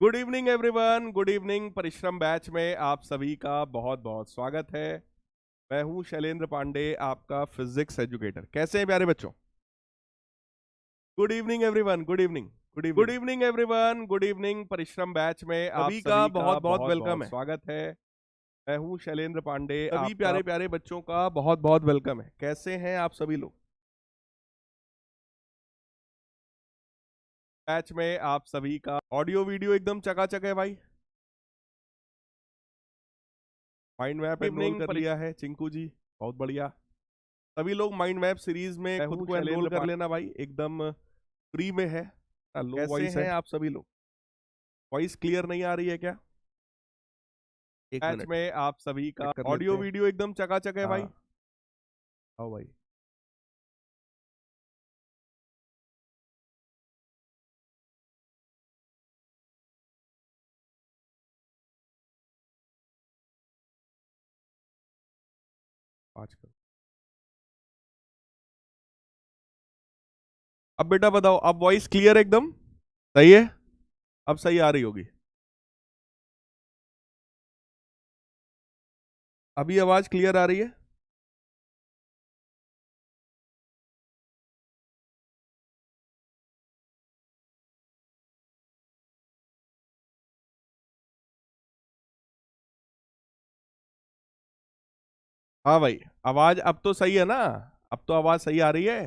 Good evening everyone, good evening. परिश्रम batch में आप सभी का बहुत बहुत स्वागत है। मैं हूं शैलेंद्र पांडे, आपका फिजिक्स एजुकेटर। कैसे हैं प्यारे बच्चों? Good evening everyone, good evening. Good evening everyone, good evening. परिश्रम बैच में आप सभी का बहुत बहुत वेलकम है, स्वागत है। मैं हूं शैलेंद्र पांडे, सभी प्यारे प्यारे बच्चों का बहुत बहुत वेलकम है। कैसे हैं आप सभी लोग? बैच में आप सभी का ऑडियो वीडियो एकदम चकाचक है भाई। माइंड मैप एनरोल कर लिया है चिंकू जी, बहुत बढ़िया। सभी लोग माइंड मैप सीरीज में खुद को एनरोल कर लेना भाई, एकदम फ्री में है। लो वॉइस है आप सभी लोग। वॉइस क्लियर नहीं आ रही है क्या? एक बैच मिनट में आप सभी का चेक कर ऑडियो वीडियो एकदम चकाचक है भाई। आओ भाई। आजकल अब बेटा बताओ, अब वॉइस क्लियर एकदम सही है? अब सही आ रही होगी। अभी आवाज क्लियर आ रही है? हाँ भाई, आवाज अब तो सही है ना? अब तो आवाज सही आ रही है।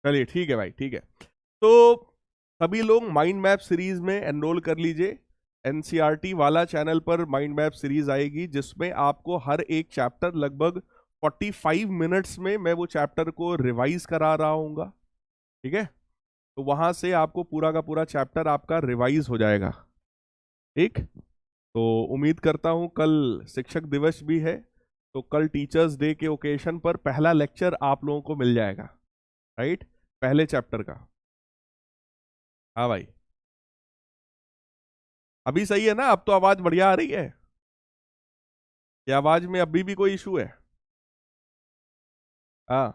चलिए ठीक है भाई, ठीक है। तो सभी लोग माइंड मैप सीरीज में एनरोल कर लीजिए। एनसीईआरटी वाला चैनल पर माइंड मैप सीरीज आएगी, जिसमें आपको हर एक चैप्टर लगभग 45 मिनट्स में मैं वो चैप्टर को रिवाइज करा रहा हूँगा। ठीक है, तो वहां से आपको पूरा का पूरा चैप्टर आपका रिवाइज हो जाएगा। ठीक, तो उम्मीद करता हूं कल शिक्षक दिवस भी है, तो कल टीचर्स डे के ओकेशन पर पहला लेक्चर आप लोगों को मिल जाएगा, राइट, पहले चैप्टर का। हाँ भाई, अभी सही है ना? अब तो आवाज बढ़िया आ रही है? या आवाज में अभी भी कोई इशू है? हाँ,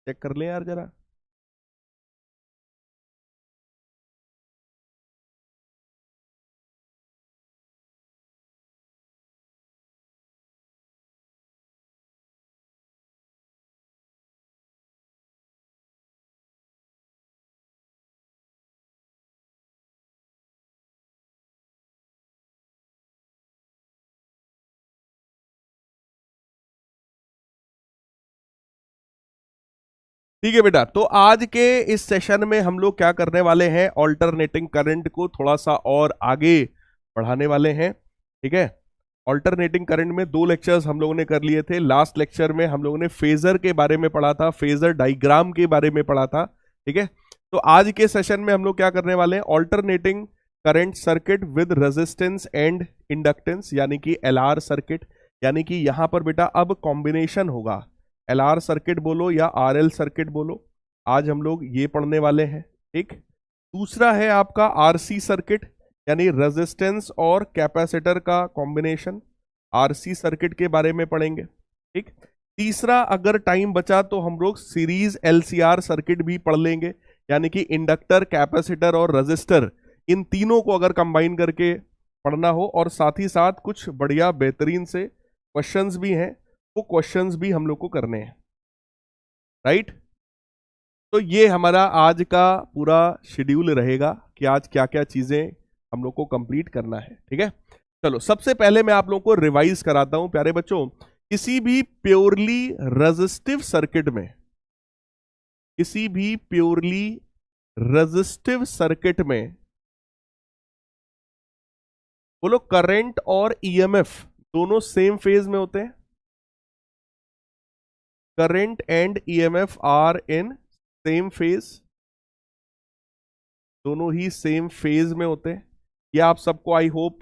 चेक कर लें यार जरा। ठीक है बेटा, तो आज के इस सेशन में हम लोग क्या करने वाले हैं, ऑल्टरनेटिंग करंट को थोड़ा सा और आगे बढ़ाने वाले हैं। ठीक है, ऑल्टरनेटिंग करंट में 2 लेक्चर्स हम लोगों ने कर लिए थे। लास्ट लेक्चर में हम लोगों ने फेजर के बारे में पढ़ा था, फेजर डायग्राम के बारे में पढ़ा था। ठीक है, तो आज के सेशन में हम लोग क्या करने वाले हैं, alternating current circuit with resistance and inductance, यानी कि एलआर सर्किट। यानी कि यहां पर बेटा अब कॉम्बिनेशन होगा, एलआर सर्किट बोलो या आरएल सर्किट बोलो। आज हम लोग ये पढ़ने वाले हैं। ठीक, दूसरा है आपका आरसी सर्किट, यानी रेजिस्टेंस और कैपेसिटर का कॉम्बिनेशन। आरसी सर्किट के बारे में पढ़ेंगे। ठीक, तीसरा अगर टाइम बचा तो हम लोग सीरीज एलसीआर सर्किट भी पढ़ लेंगे, यानी कि इंडक्टर, कैपेसिटर और रजिस्टर, इन तीनों को अगर कंबाइन करके पढ़ना हो, और साथ ही साथ कुछ बढ़िया बेहतरीन से क्वेश्चंस भी हैं, वो क्वेश्चंस भी हम लोग को करने हैं, राइट। तो ये हमारा आज का पूरा शेड्यूल रहेगा कि आज क्या क्या चीजें हम लोग को कंप्लीट करना है। ठीक है, चलो सबसे पहले मैं आप लोगों को रिवाइज कराता हूं प्यारे बच्चों। किसी भी प्योरली रेजिस्टिव सर्किट में, किसी भी प्योरली रेजिस्टिव सर्किट में बोलो, करंट और ईएमएफ दोनों सेम फेज में होते हैं। Current and EMF are in same phase, दोनों ही सेम फेज में होते हैं। ये आप सबको आई होप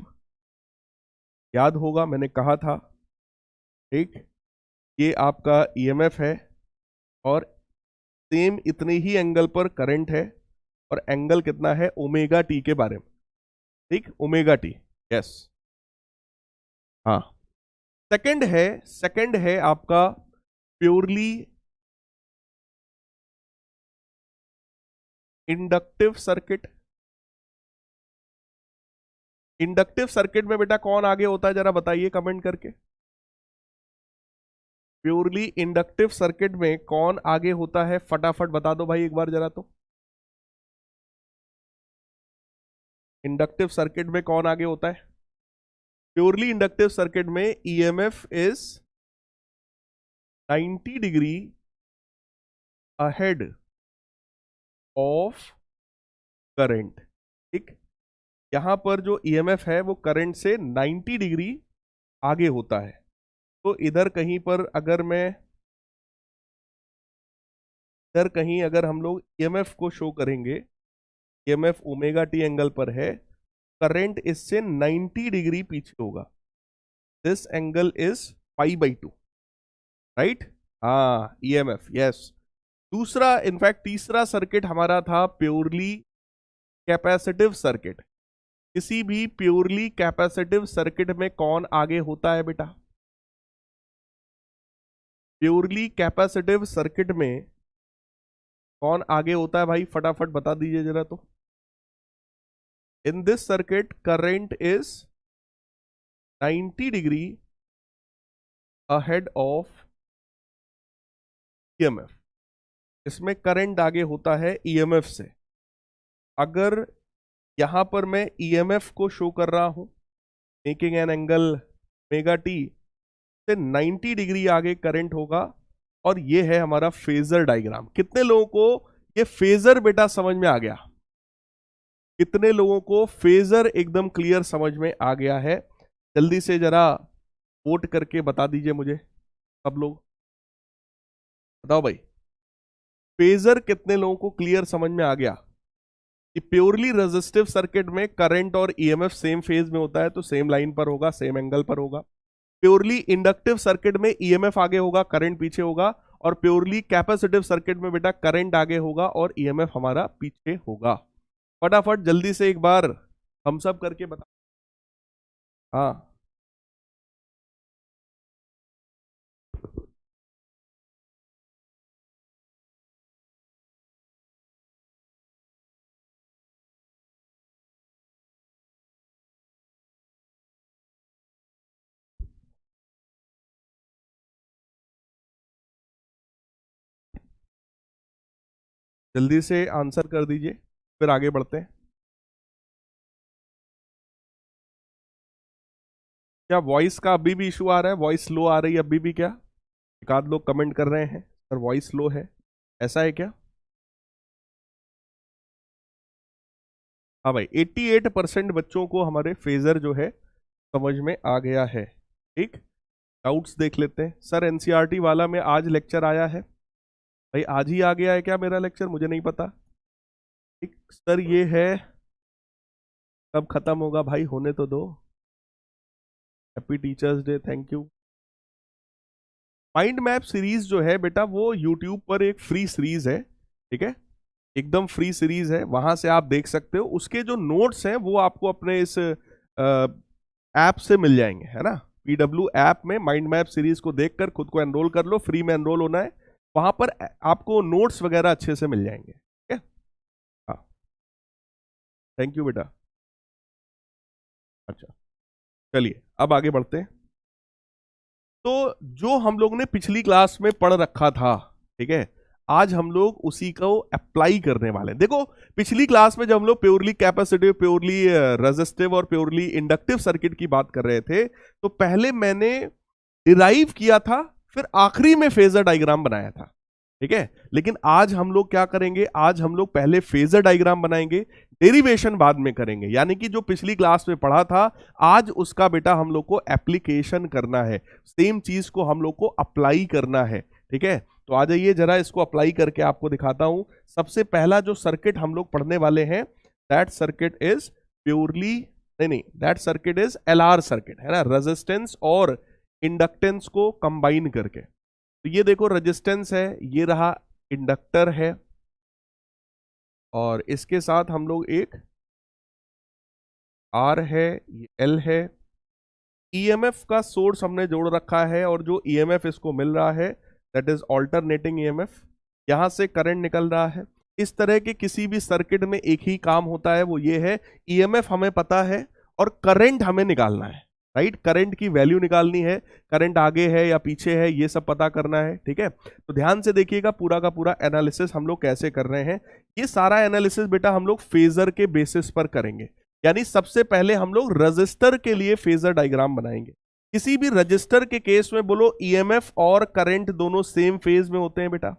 याद होगा, मैंने कहा था। ठीक, ये आपका ईएमएफ है और सेम इतने ही एंगल पर करंट है, और एंगल कितना है, ओमेगा टी के बारे में। ठीक, ओमेगा टी, यस। हाँ, सेकंड है आपका purely inductive circuit. Inductive circuit में बेटा कौन आगे होता है, जरा बताइए कमेंट करके। प्योरली इंडक्टिव सर्किट में कौन आगे होता है, फटाफट बता दो भाई एक बार जरा। तो इंडक्टिव सर्किट में कौन आगे होता है? प्योरली इंडक्टिव सर्किट में EMF is 90 degree ahead of current. ठीक, यहां पर जो ईएमएफ है वो करंट से 90 डिग्री आगे होता है। तो इधर कहीं पर अगर मैं इधर कहीं अगर हम लोग ईएमएफ को शो करेंगे, ईएमएफ ओमेगा टी एंगल पर है, करंट इससे 90 डिग्री पीछे होगा। This angle is π/2, right? हाँ, ईएमएफ, यस। दूसरा, इनफैक्ट तीसरा सर्किट हमारा था प्योरली कैपेसिटिव सर्किट। किसी भी प्योरली कैपेसिटिव सर्किट में कौन आगे होता है बेटा? प्योरली कैपेसिटिव सर्किट में कौन आगे होता है भाई, फटाफट बता दीजिए जरा। तो in this circuit current is 90 degree ahead of EMF. इसमें करंट आगे होता है ईएमएफ से। अगर यहां पर मैं ईएमएफ को शो कर रहा हूं, making an angle omega T, से 90 डिग्री आगे करंट होगा। और ये है हमारा फेजर डायग्राम। कितने लोगों को ये फेजर बेटा समझ में आ गया? कितने लोगों को फेजर एकदम क्लियर समझ में आ गया है? जल्दी से जरा वोट करके बता दीजिए मुझे, सब लोग बताओ भाई, फेजर कितने लोगों को क्लियर समझ में आ गया? कि प्योरली रेजिस्टिव सर्किट में करंट और ईएमएफ सेम फेज में होता है, तो सेम लाइन पर होगा, सेम एंगल पर होगा। प्योरली इंडक्टिव सर्किट में ईएमएफ आगे होगा, करंट पीछे होगा। और प्योरली कैपेसिटिव सर्किट में बेटा करंट आगे होगा और ईएमएफ हमारा पीछे होगा। फटाफट जल्दी से एक बार हम सब करके बता। हाँ, जल्दी से आंसर कर दीजिए, फिर आगे बढ़ते हैं। क्या वॉइस का अभी भी इशू आ रहा है? वॉइस लो आ रही है अभी भी क्या? एक आध लोग कमेंट कर रहे हैं सर वॉइस लो है, ऐसा है क्या? हाँ भाई, 88% बच्चों को हमारे फेजर जो है समझ में आ गया है। ठीक, डाउट्स देख लेते हैं। सर एनसीईआरटी वाला में आज लेक्चर आया है भाई? आज ही आ गया है क्या मेरा लेक्चर? मुझे नहीं पता। ठीक सर, ये है, कब खत्म होगा भाई? होने तो दो। Happy teachers day, thank you. Mind map series जो है बेटा वो यूट्यूब पर एक फ्री सीरीज है। ठीक है, एकदम फ्री सीरीज है, वहां से आप देख सकते हो। उसके जो नोट्स हैं वो आपको अपने इस ऐप से मिल जाएंगे, है ना? पीडब्ल्यू ऐप में माइंड मैप सीरीज को देखकर खुद को एनरोल कर लो, फ्री में एनरोल होना है। वहां पर आपको नोट्स वगैरह अच्छे से मिल जाएंगे। ठीक है, हाँ, थैंक यू बेटा। अच्छा, चलिए अब आगे बढ़ते हैं। तो जो हम लोग ने पिछली क्लास में पढ़ रखा था, ठीक है, आज हम लोग उसी को अप्लाई करने वाले हैं। देखो, पिछली क्लास में जब हम लोग प्योरली कैपेसिटिव, प्योरली रेजिस्टिव और प्योरली इंडक्टिव सर्किट की बात कर रहे थे, तो पहले मैंने डिराइव किया था, फिर आखिरी में फेजर डायग्राम बनाया था। ठीक है, लेकिन आज हम लोग क्या करेंगे? आज हम लोग पहले फेजर डायग्राम बनाएंगे, डेरिवेशन बाद में करेंगे। यानी कि जो पिछली क्लास में पढ़ा था, आज उसका बेटा हम लोग को एप्लीकेशन करना है, सेम चीज को हम लोग को अप्लाई करना है। ठीक है, तो आ जाइए जरा इसको अप्लाई करके आपको दिखाता हूं। सबसे पहला जो सर्किट हम लोग पढ़ने वाले हैं, दैट सर्किट इज प्योरली, नहीं, that circuit is LR circuit, है ना? रेजिस्टेंस और इंडक्टेंस को कंबाइन करके। तो ये देखो, रेजिस्टेंस है, ये रहा इंडक्टर है, और इसके साथ हम लोग एक आर है, ये एल है। ईएमएफ का सोर्स हमने जोड़ रखा है, और जो ईएमएफ इसको मिल रहा है दैट इज ऑल्टरनेटिंग ईएमएफ। यहां से करंट निकल रहा है। इस तरह के किसी भी सर्किट में एक ही काम होता है, वो ये है, ईएमएफ हमें पता है और करंट हमें निकालना है, राइट। करंट की वैल्यू निकालनी है, करंट आगे है या पीछे है ये सब पता करना है, ठीक है। तो ध्यान से देखिएगा पूरा का पूरा एनालिसिस हम लोग कैसे कर रहे हैं। ये सारा एनालिसिस बेटा हम लोग फेजर के बेसिस पर करेंगे, यानी सबसे पहले हम लोग रजिस्टर के लिए फेजर डायग्राम बनाएंगे। किसी भी रजिस्टर के केस में बोलो ईएमएफ और करंट दोनों सेम फेज में होते हैं बेटा,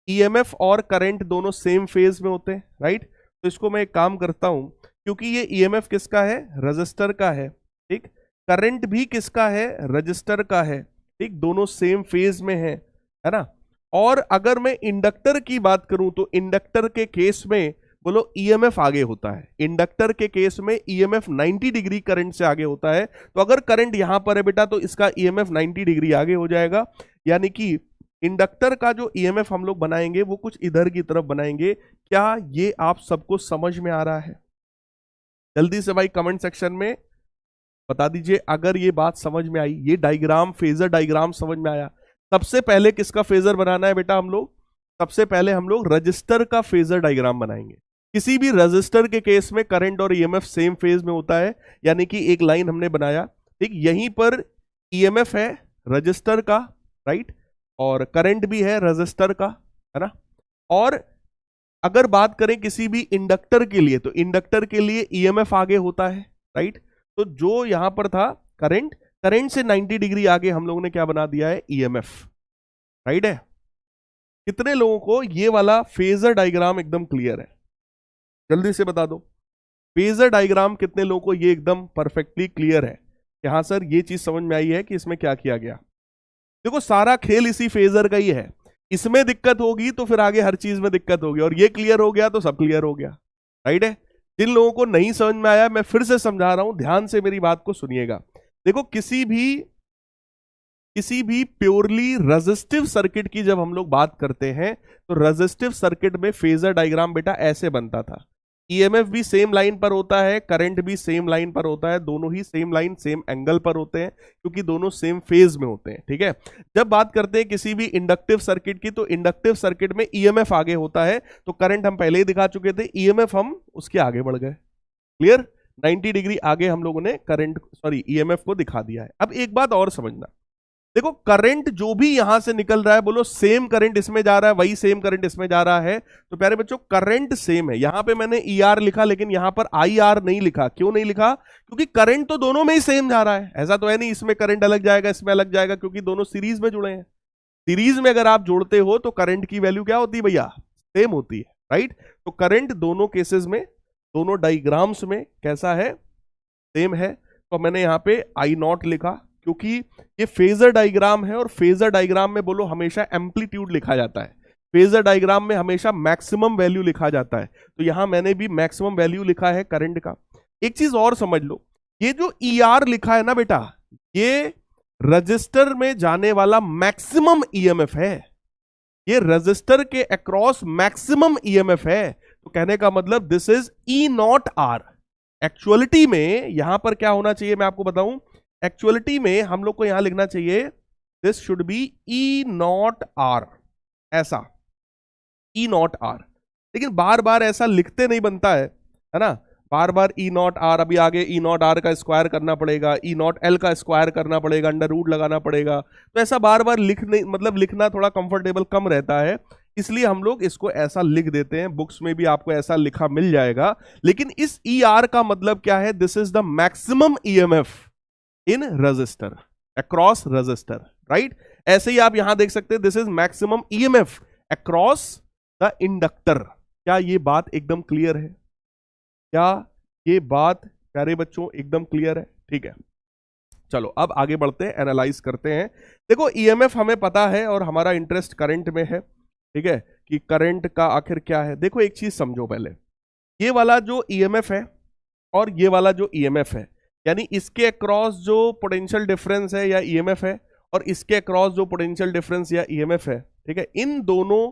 ईएमएफ और करंट दोनों सेम फेज में होते हैं, राइट। तो इसको मैं एक काम करता हूं, क्योंकि ये ईएमएफ किसका है, रजिस्टर का है, ठीक। करंट भी किसका है, रजिस्टर का है, ठीक। दोनों सेम फेज में है ना। और अगर मैं इंडक्टर की बात करूं तो इंडक्टर के केस में बोलो ईएमएफ आगे होता है, इंडक्टर के केस में ईएमएफ 90 डिग्री करंट से आगे होता है। तो अगर करंट यहां पर है बेटा तो इसका ईएमएफ 90 डिग्री आगे हो जाएगा, यानी कि इंडक्टर का जो ईएमएफ हम लोग बनाएंगे वो कुछ इधर की तरफ बनाएंगे। क्या ये आप सबको समझ में आ रहा है? जल्दी से भाई कमेंट सेक्शन में बता दीजिए अगर ये बात समझ में आई, ये डायग्राम फेजर डायग्राम समझ में आया। सबसे पहले किसका फेजर बनाना है बेटा हम लोग, सबसे पहले हम लोग रजिस्टर का फेजर डायग्राम बनाएंगे। किसी भी रजिस्टर के केस में करंट और ईएमएफ सेम फेज में होता है, यानी कि एक लाइन हमने बनाया, ठीक। यहीं पर ईएमएफ है रजिस्टर का, राइट, और करंट भी है रजिस्टर का, है ना। और अगर बात करें किसी भी इंडक्टर के लिए तो इंडक्टर के लिए ईएमएफ आगे होता है, राइट। तो जो यहां पर था करंट, करंट से 90 डिग्री आगे हम लोगों ने क्या बना दिया है, ईएमएफ, राइट है। कितने लोगों को ये वाला फेजर डायग्राम एकदम क्लियर है? जल्दी से बता दो, फेजर डायग्राम कितने लोगों को ये एकदम परफेक्टली क्लियर है कि हाँ सर ये चीज समझ में आई है कि इसमें क्या किया गया। देखो सारा खेल इसी फेजर का ही है, इसमें दिक्कत होगी तो फिर आगे हर चीज में दिक्कत होगी, और ये क्लियर हो गया तो सब क्लियर हो गया, राइट है। जिन लोगों को नहीं समझ में आया मैं फिर से समझा रहा हूं, ध्यान से मेरी बात को सुनिएगा। देखो किसी भी प्योरली रेजिस्टिव सर्किट की जब हम लोग बात करते हैं तो रेजिस्टिव सर्किट में फेजर डायग्राम बेटा ऐसे बनता था। ईएमएफ भी सेम लाइन पर होता है, करंट भी सेम लाइन पर होता है, दोनों ही सेम लाइन सेम एंगल पर होते हैं क्योंकि दोनों सेम फेज में होते हैं, ठीक है। जब बात करते हैं किसी भी इंडक्टिव सर्किट की तो इंडक्टिव सर्किट में ईएमएफ आगे होता है, तो करंट हम पहले ही दिखा चुके थे, ईएमएफ हम उसके आगे बढ़ गए, क्लियर। 90 डिग्री आगे हम लोगों ने ईएमएफ को दिखा दिया है। अब एक बात और समझना, देखो करंट जो भी यहां से निकल रहा है, बोलो सेम करंट इसमें जा रहा है, वही सेम करंट इसमें जा रहा है। तो प्यारे बच्चों करंट सेम है, यहां पे मैंने ईआर लिखा लेकिन यहां पर आईआर नहीं लिखा। क्यों नहीं लिखा? क्योंकि करंट तो दोनों में ही सेम जा रहा है। ऐसा तो है नहीं इसमें करंट अलग जाएगा इसमें अलग जाएगा, क्योंकि दोनों सीरीज में जुड़े हैं। सीरीज में अगर आप जोड़ते हो तो करंट की वैल्यू क्या होती है भैया, सेम होती है, राइट। तो करंट दोनों केसेस में, दोनों डायग्राम्स में कैसा है, सेम है। तो मैंने यहां पे आई नॉट लिखा क्योंकि ये फेजर डायग्राम है, और फेजर डायग्राम में बोलो हमेशा एम्पलीट्यूड लिखा जाता है, फेजर डायग्राम में हमेशा मैक्सिमम वैल्यू लिखा जाता है। तो यहां मैंने भी मैक्सिमम वैल्यू लिखा है करंट का। एक चीज और समझ लो, ये जो ईआर लिखा है ना बेटा, ये रजिस्टर में जाने वाला मैक्सिमम ईएमएफ है, ये रजिस्टर के अक्रॉस मैक्सिमम ईएमएफ है। तो कहने का मतलब this is E naught R. Actuality में यहां पर क्या होना चाहिए मैं आपको बताऊं, एक्चुअलिटी में हम लोग को यहां लिखना चाहिए this should be E naught R, ऐसा ई नॉट आर। लेकिन बार बार ऐसा लिखते नहीं बनता है ना, बार बार ई नॉट आर, अभी आगे ई नॉट आर का स्क्वायर करना पड़ेगा, ई नॉट एल का स्क्वायर करना पड़ेगा, अंडर रूट लगाना पड़ेगा। तो ऐसा बार बार लिखने मतलब लिखना थोड़ा कंफर्टेबल कम रहता है, इसलिए हम लोग इसको ऐसा लिख देते हैं। बुक्स में भी आपको ऐसा लिखा मिल जाएगा। लेकिन इस ई आर का मतलब क्या है, this is the maximum EMF in register across register, right. ऐसे ही आप यहां देख सकते हैं this is maximum EMF across the inductor. क्या ये बात एकदम क्लियर है? क्या ये बात प्यारे बच्चों एकदम क्लियर है? ठीक है, चलो अब आगे बढ़ते हैं, एनालाइज करते हैं। देखो ईएमएफ हमें पता है और हमारा इंटरेस्ट करंट में है, ठीक है, कि करंट का आखिर क्या है। देखो एक चीज समझो पहले, ये वाला जो ईएमएफ है और ये वाला जो ईएमएफ है, यानी इसके अक्रॉस जो पोटेंशियल डिफरेंस है या ईएमएफ है, और इसके अक्रॉस जो पोटेंशियल डिफरेंस या ईएमएफ है, ठीक है, इन दोनों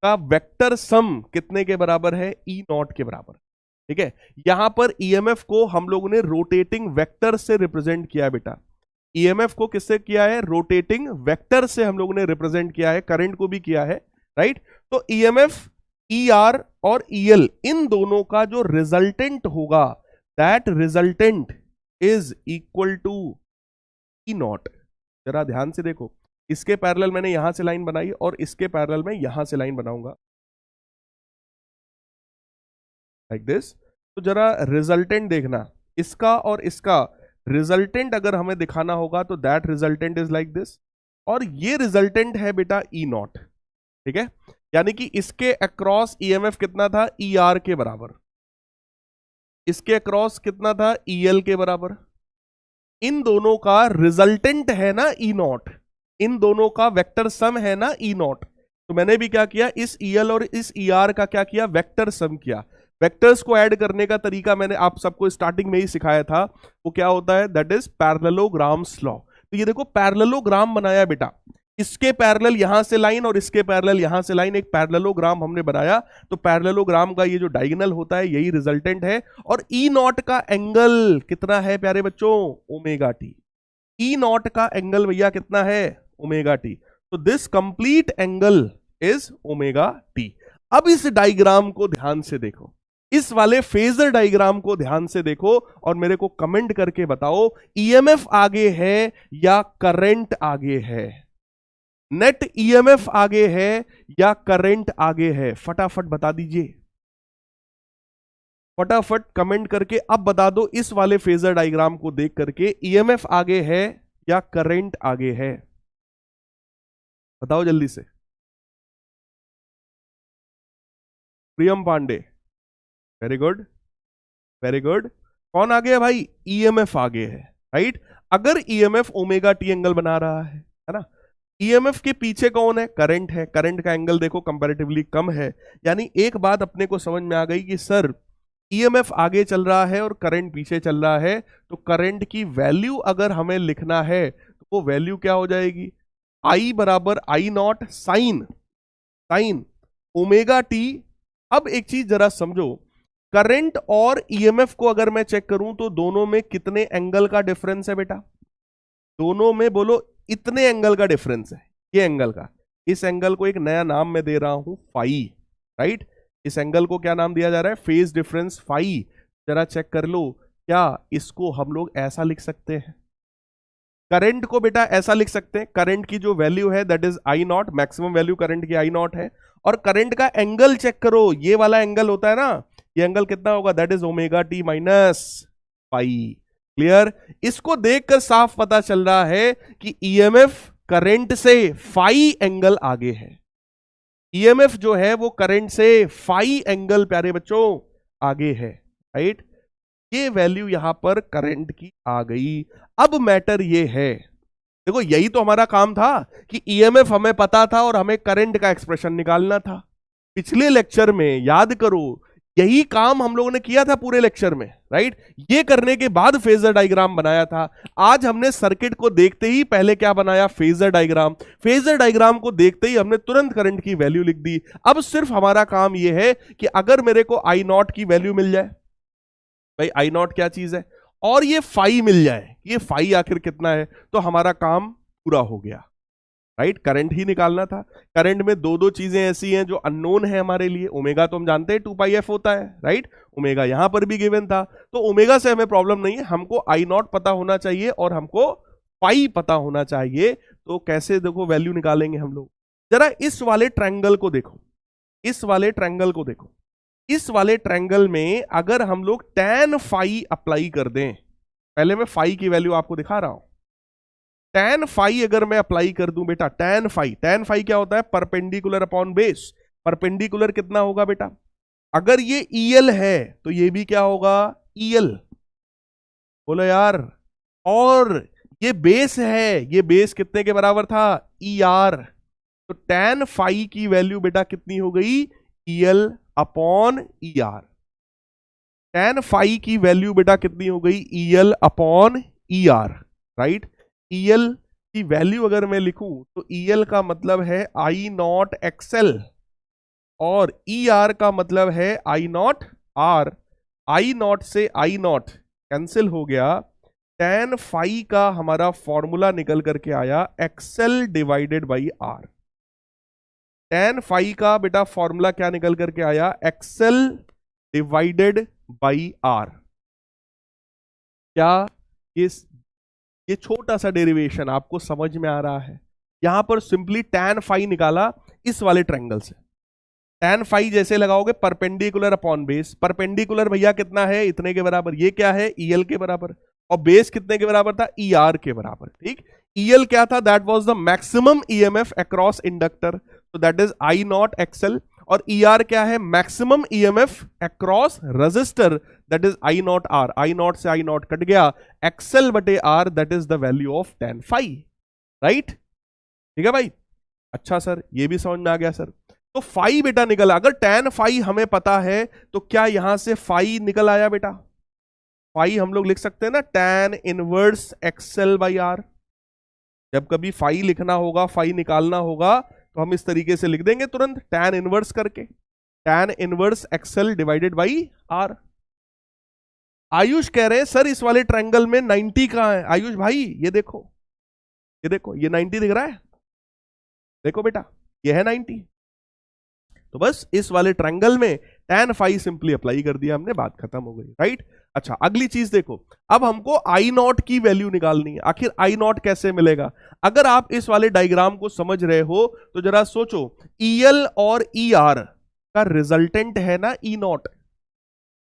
का वेक्टर सम कितने के बराबर है, ई नॉट के बराबर, ठीक है। यहां पर ईएमएफ को हम लोगों ने रोटेटिंग वेक्टर से रिप्रेजेंट किया बेटा। ईएमएफ को किससे किया है, रोटेटिंग वेक्टर से हम लोगों ने रिप्रेजेंट किया है, करंट को भी किया है, राइट। तो ईएमएफ, ईआर और ईएल, इन दोनों का जो रिजल्टेंट होगा that resultant is equal to E naught. जरा ध्यान से देखो, इसके पैरेलल मैंने यहां से लाइन बनाई और इसके पैरेलल में यहां से लाइन बनाऊंगा लाइक दिस। तो जरा रिजल्टेंट देखना, इसका और इसका रिजल्टेंट अगर हमें दिखाना होगा तो that resultant is like this, और ये रिजल्टेंट है बेटा ई नॉट। ठीक है, यानी कि इसके अक्रॉस ईएमएफ कितना था, ई आर के बराबर, इसके अक्रॉस कितना था, ई एल के बराबर। इन दोनों का रिजल्टेंट है ना ई नॉट, इन दोनों का वेक्टर सम है ना ई नॉट। तो मैंने भी क्या किया, इस ई एल और इस ई आर का क्या किया, वेक्टर सम किया। वेक्टर्स को ऐड करने का तरीका मैंने आप सबको स्टार्टिंग में ही सिखाया था, वो क्या होता है, दैट इज पैरेललोग्राम्स लॉ। तो ये देखो पैरेललोग्राम बनाया बेटा, इसके पैरेलल यहां से लाइन और इसके पैरेलल यहां से लाइन, एक पैरेललोग्राम हमने बनाया। तो पैरेललोग्राम का ये जो डायगोनल होता है यही रिजल्टेंट है। और ई नॉट का एंगल कितना है प्यारे बच्चों, ओमेगा टी। ई नॉट का एंगल भैया कितना है, ओमेगा टी। तो this complete angle is omega t. अब इस डायग्राम को ध्यान से देखो, इस वाले फेजर डायग्राम को ध्यान से देखो और मेरे को कमेंट करके बताओ, ईएमएफ आगे है या करंट आगे है, नेट ईएमएफ आगे है या करंट आगे है, फटाफट बता दीजिए, फटाफट कमेंट करके अब बता दो। इस वाले फेजर डायग्राम को देख करके ईएमएफ आगे है या करंट आगे है, बताओ जल्दी से। Priyam Pandey, very good very good. कौन आगे है भाई, ईएमएफ आगे है, राइट। अगर ईएमएफ ओमेगा टी एंगल बना रहा है ना, ईएमएफ के पीछे कौन है, करंट है। करंट का एंगल देखो कंपैरेटिवली कम है, यानी एक बात अपने को समझ में आ गई कि सर ईएमएफ आगे चल रहा है और करंट पीछे चल रहा है। तो करंट की वैल्यू अगर हमें लिखना है तो वो वैल्यू क्या हो जाएगी, आई बराबर I naught sine sine omega t. अब एक चीज जरा समझो, करंट और ईएमएफ को अगर मैं चेक करूं तो दोनों में कितने एंगल का डिफरेंस है बेटा, दोनों में बोलो इतने एंगल का डिफरेंस है, ये एंगल का। इस एंगल को एक नया नाम मैं दे रहा हूं फाई, राइट। इस एंगल को क्या नाम दिया जा रहा है, फेज डिफरेंस फाई। जरा चेक कर लो, क्या इसको हम लोग ऐसा लिख सकते हैं, करंट को बेटा ऐसा लिख सकते हैं, करंट की जो वैल्यू है that is I not, maximum value current की आई नॉट है। और करंट का एंगल चेक करो, ये वाला एंगल होता है ना, ये एंगल कितना होगा, that is omega t minus pi. Clear, इसको देखकर साफ पता चल रहा है कि ईएमएफ करंट से फाई एंगल आगे है। ईएमएफ जो है वो करंट से फाई एंगल प्यारे बच्चों आगे है, राइट। ये वैल्यू यहां पर करंट की आ गई। अब मैटर ये है, देखो यही तो हमारा काम था कि ईएमएफ हमें पता था और हमें करंट का एक्सप्रेशन निकालना था। पिछले लेक्चर में याद करो, यही काम हम लोगों ने किया था पूरे लेक्चर में, राइट। ये करने के बाद फेजर डायग्राम बनाया था। आज हमने सर्किट को देखते ही पहले क्या बनाया, फेजर डायग्राम। फेजर डायग्राम को देखते ही हमने तुरंत करंट की वैल्यू लिख दी। अब सिर्फ हमारा काम यह है कि अगर मेरे को आई नॉट की वैल्यू मिल जाए, भाई आई नॉट क्या चीज है, और ये फाई मिल जाए, ये फाई आखिर कितना है, तो हमारा काम पूरा हो गया, राइट। करंट ही निकालना था। करंट में दो दो चीजें ऐसी हैं जो अननोन है हमारे लिए। ओमेगा तो हम जानते हैं 2 पाई एफ होता है, राइट। ओमेगा यहां पर भी गिवन था, तो ओमेगा से हमें प्रॉब्लम नहीं है, हमको आई नॉट पता होना चाहिए और हमको पाई पता होना चाहिए। तो कैसे देखो वैल्यू निकालेंगे हम लोग, जरा इस वाले ट्रायंगल को देखो, इस वाले ट्रायंगल को देखो। इस वाले ट्रायंगल में अगर हम लोग tan फाई अप्लाई कर दें, पहले मैं फाई की वैल्यू आपको दिखा रहा हूं। tan फाई अगर मैं अप्लाई कर दूं बेटा, tan फाई क्या होता है, परपेंडिकुलर अपॉन बेस। परपेंडिकुलर कितना होगा बेटा, अगर ये EL है तो ये भी क्या होगा, EL, बोलो यार। और ये बेस है, ये बेस कितने के बराबर था, ER। तो tan फाई की वैल्यू बेटा कितनी हो गई, EL upon ER। tan phi की वैल्यू बेटा कितनी हो गई, EL upon ER, right. EL की वैल्यू अगर मैं लिखूं तो EL का मतलब है I नॉट XL और ER का मतलब है I naught R। I naught से I नॉट कैंसिल हो गया। tan फाई का हमारा फॉर्मूला निकल करके आया XL divided by R। tan phi का बेटा फॉर्मूला क्या निकल करके आया, XL डिवाइडेड बाई R। क्या ये छोटा सा डेरिवेशन आपको समझ में आ रहा है? यहां पर सिंपली tan फाई निकाला इस वाले ट्रायंगल से। tan फाई जैसे लगाओगे परपेंडिकुलर अपॉन बेस, परपेंडिकुलर भैया कितना है, इतने के बराबर, ये क्या है, EL के बराबर, और बेस कितने के बराबर था, ER के बराबर। ठीक, EL क्या था, that was the maximum EMF across inductor, तो that is I naught XL, और ER क्या है, maximum EMF across resistor, that is I naught R, I naught से I नॉट कट गया, XL बटे R, that is the value of tan phi. Right, ठीक है भाई। अच्छा सर, ये भी समझ में आ गया सर। तो फाई बेटा निकला, अगर tan फाई हमें पता है तो क्या यहां से फाई निकल आया बेटा? फाई हम लोग लिख सकते हैं ना, tan inverse XL by R। जब कभी फाई लिखना होगा, फाई निकालना होगा, तो हम इस तरीके से लिख देंगे तुरंत, tan इनवर्स करके, tan inverse XL divided by R। Ayush कह रहे हैं सर इस वाले ट्रायंगल में 90 कहां है? आयुष भाई ये देखो, ये देखो, ये 90 दिख रहा है, देखो बेटा, ये है 90। तो बस इस वाले ट्रायंगल में tan फाई सिंपली अप्लाई कर दिया हमने, बात खत्म हो गई। राइट, अच्छा अगली चीज देखो, अब हमको I नॉट की वैल्यू निकालनी है। आखिर I नॉट कैसे मिलेगा? अगर आप इस वाले डायग्राम को समझ रहे हो तो जरा सोचो, EL और ER का रिजल्टेंट है ना E नॉट।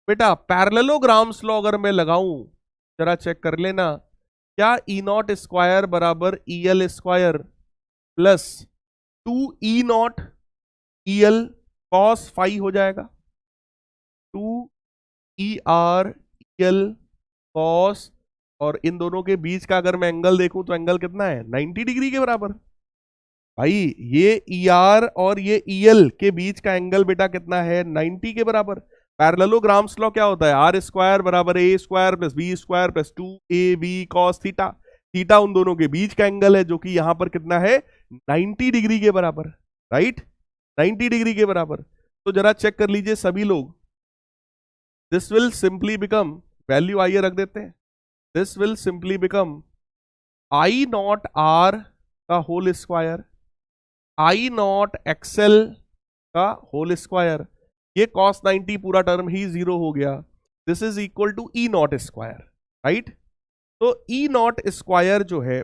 बेटा पैरेललोग्राम्स लॉ अगर मैं लगाऊं, जरा चेक कर लेना, क्या E नॉट स्क्वायर बराबर EL square plus 2E naught EL cos phi हो जाएगा, 2ER EL कॉस, और इन दोनों के बीच का अगर मैं एंगल देखूं तो एंगल कितना है, 90 डिग्री के बराबर। भाई ये ER और ये EL के बीच का एंगल बेटा कितना है, 90 के बराबर। पैरेललोग्राम्स लॉ क्या होता है, आर स्क्वायर बराबर A square plus B square plus 2AB cos theta. Theta उन दोनों के बीच का एंगल है, जो कि यहां पर कितना है, 90 डिग्री के बराबर। राइट, 90 डिग्री के बराबर। तो जरा चेक कर लीजिए सभी लोग, this will simply become, value आइए रख देते हैं, this will simply become I naught R का whole square, I naught XL का होल स्क्वायर, ये cos 90 पूरा टर्म ही जीरो हो गया, this is equal to E naught square. Right, तो E नॉट स्क्वायर जो है,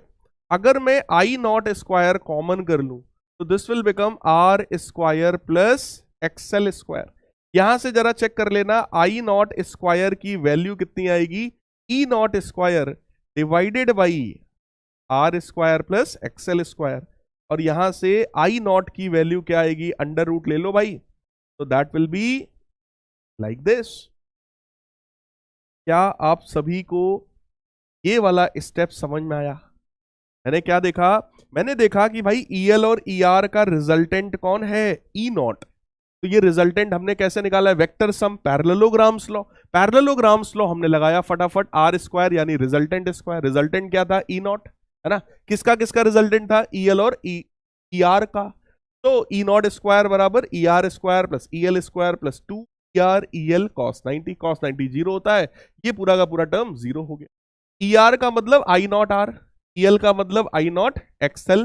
अगर मैं I नॉट स्क्वायर कॉमन कर लूं तो this will become R square plus XL square. यहां से जरा चेक कर लेना, I नॉट स्क्वायर की वैल्यू कितनी आएगी, E naught square divided by R square plus XL square, और यहां से I नॉट की वैल्यू क्या आएगी, अंडर रूट ले लो भाई, तो that will be like this. क्या आप सभी को ये वाला स्टेप समझ में आया? मैंने क्या देखा, मैंने देखा कि भाई EL और ER का रिजल्टेंट कौन है, E नॉट। तो ये रिजल्टेंट हमने कैसे निकाला है, vector sum parallelograms law. Parallelograms law हमने लगाया फटाफट, R स्क्वायर यानी रिजल्टेंट स्क्वायर, रिजल्टेंट क्या था, E नॉट, है ना। किसका किसका रिजल्टेंट था, EL और ER का। तो E नॉट स्क्वायर बराबर ER square plus EL square plus 2ER EL cos 90, cos 90 zero होता है, ये पूरा का पूरा टर्म जीरो हो गया। ER का मतलब I नॉट R, EL का मतलब I naught XL।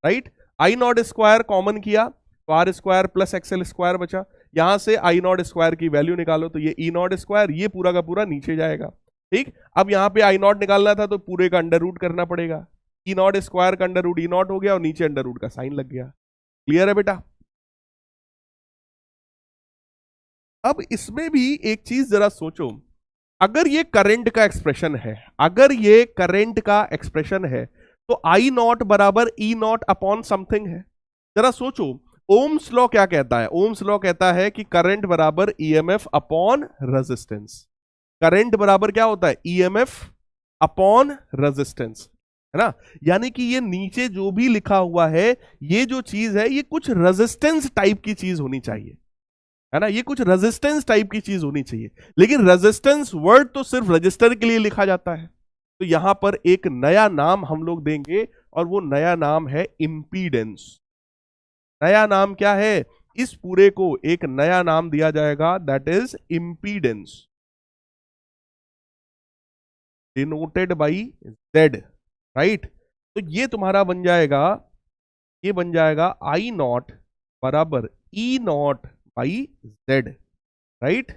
Right, I not square common किया तो R square plus XL square बचा, यहां से I नॉट स्क्वायर की वैल्यू निकालो तो ये E नॉट स्क्वायर, ये पूरा का पूरा नीचे जाएगा। ठीक, अब यहां पे I नॉट निकालना था तो पूरे का अंडर रूट करना पड़ेगा, E नॉट स्क्वायर का अंडर रूट E नॉट हो गया और नीचे अंडर रूट का साइन लग गया। क्लियर है बेटा? अब इसमें भी एक चीज जरा सोचो, अगर ये करंट का एक्सप्रेशन है, अगर ये करंट का एक्सप्रेशन है, तो I नॉट बराबर E नॉट अपॉन समथिंग है। जरा सोचो, ओम्स लॉ क्या कहता है, ओम्स लॉ कहता है कि करंट बराबर EMF अपॉन रेजिस्टेंस। करंट बराबर क्या होता है, EMF अपॉन रेजिस्टेंस, है ना। यानी कि ये नीचे जो भी लिखा हुआ है, ये जो चीज है, ये कुछ रेजिस्टेंस टाइप की चीज होनी चाहिए, है ना, ये कुछ रेजिस्टेंस टाइप की चीज होनी चाहिए। लेकिन रेजिस्टेंस वर्ड तो सिर्फ रजिस्टर के लिए लिखा जाता है, तो यहां पर एक नया नाम हम लोग देंगे, और वो नया नाम है इंपीडेंस। नया नाम क्या है, इस पूरे को एक नया नाम दिया जाएगा, that is impedance, denoted by Z। Right, तो ये तुम्हारा बन जाएगा, ये बन जाएगा I नॉट बराबर E not by Z। Right,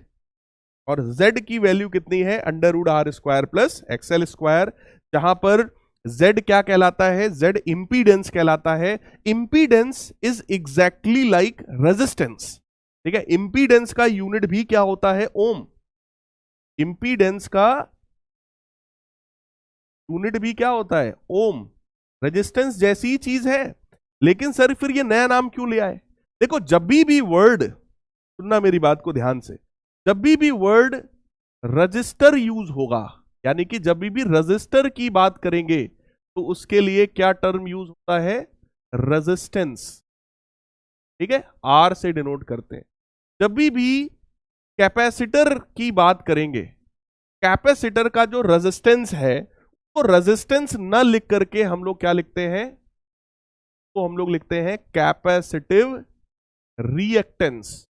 और z की वैल्यू कितनी है, √r² प्लस XL², जहां पर z क्या कहलाता है, z इंपीडेंस कहलाता है। Impedance is exactly like resistance, ठीक है। इंपीडेंस का यूनिट भी क्या होता है, ओम। इंपीडेंस का यूनिट भी क्या होता है, ओम। रेजिस्टेंस जैसी ही चीज है, लेकिन सर फिर ये नया नाम क्यों लिया है? देखो, जब भी वर्ड, सुनना मेरी बात को ध्यान से, जब भी वर्ड रजिस्टर यूज होगा, यानी कि जब भी रजिस्टर की बात करेंगे तो उसके लिए क्या टर्म यूज होता है, रेजिस्टेंस, ठीक है, आर से डिनोट करते हैं। जब भी कैपेसिटर की बात करेंगे, कैपेसिटर का जो रेजिस्टेंस है, तो रेजिस्टेंस न लिख करके हम लोग क्या लिखते हैं, तो हम लोग लिखते हैं कैपेसिटिव रिएक्टेंस।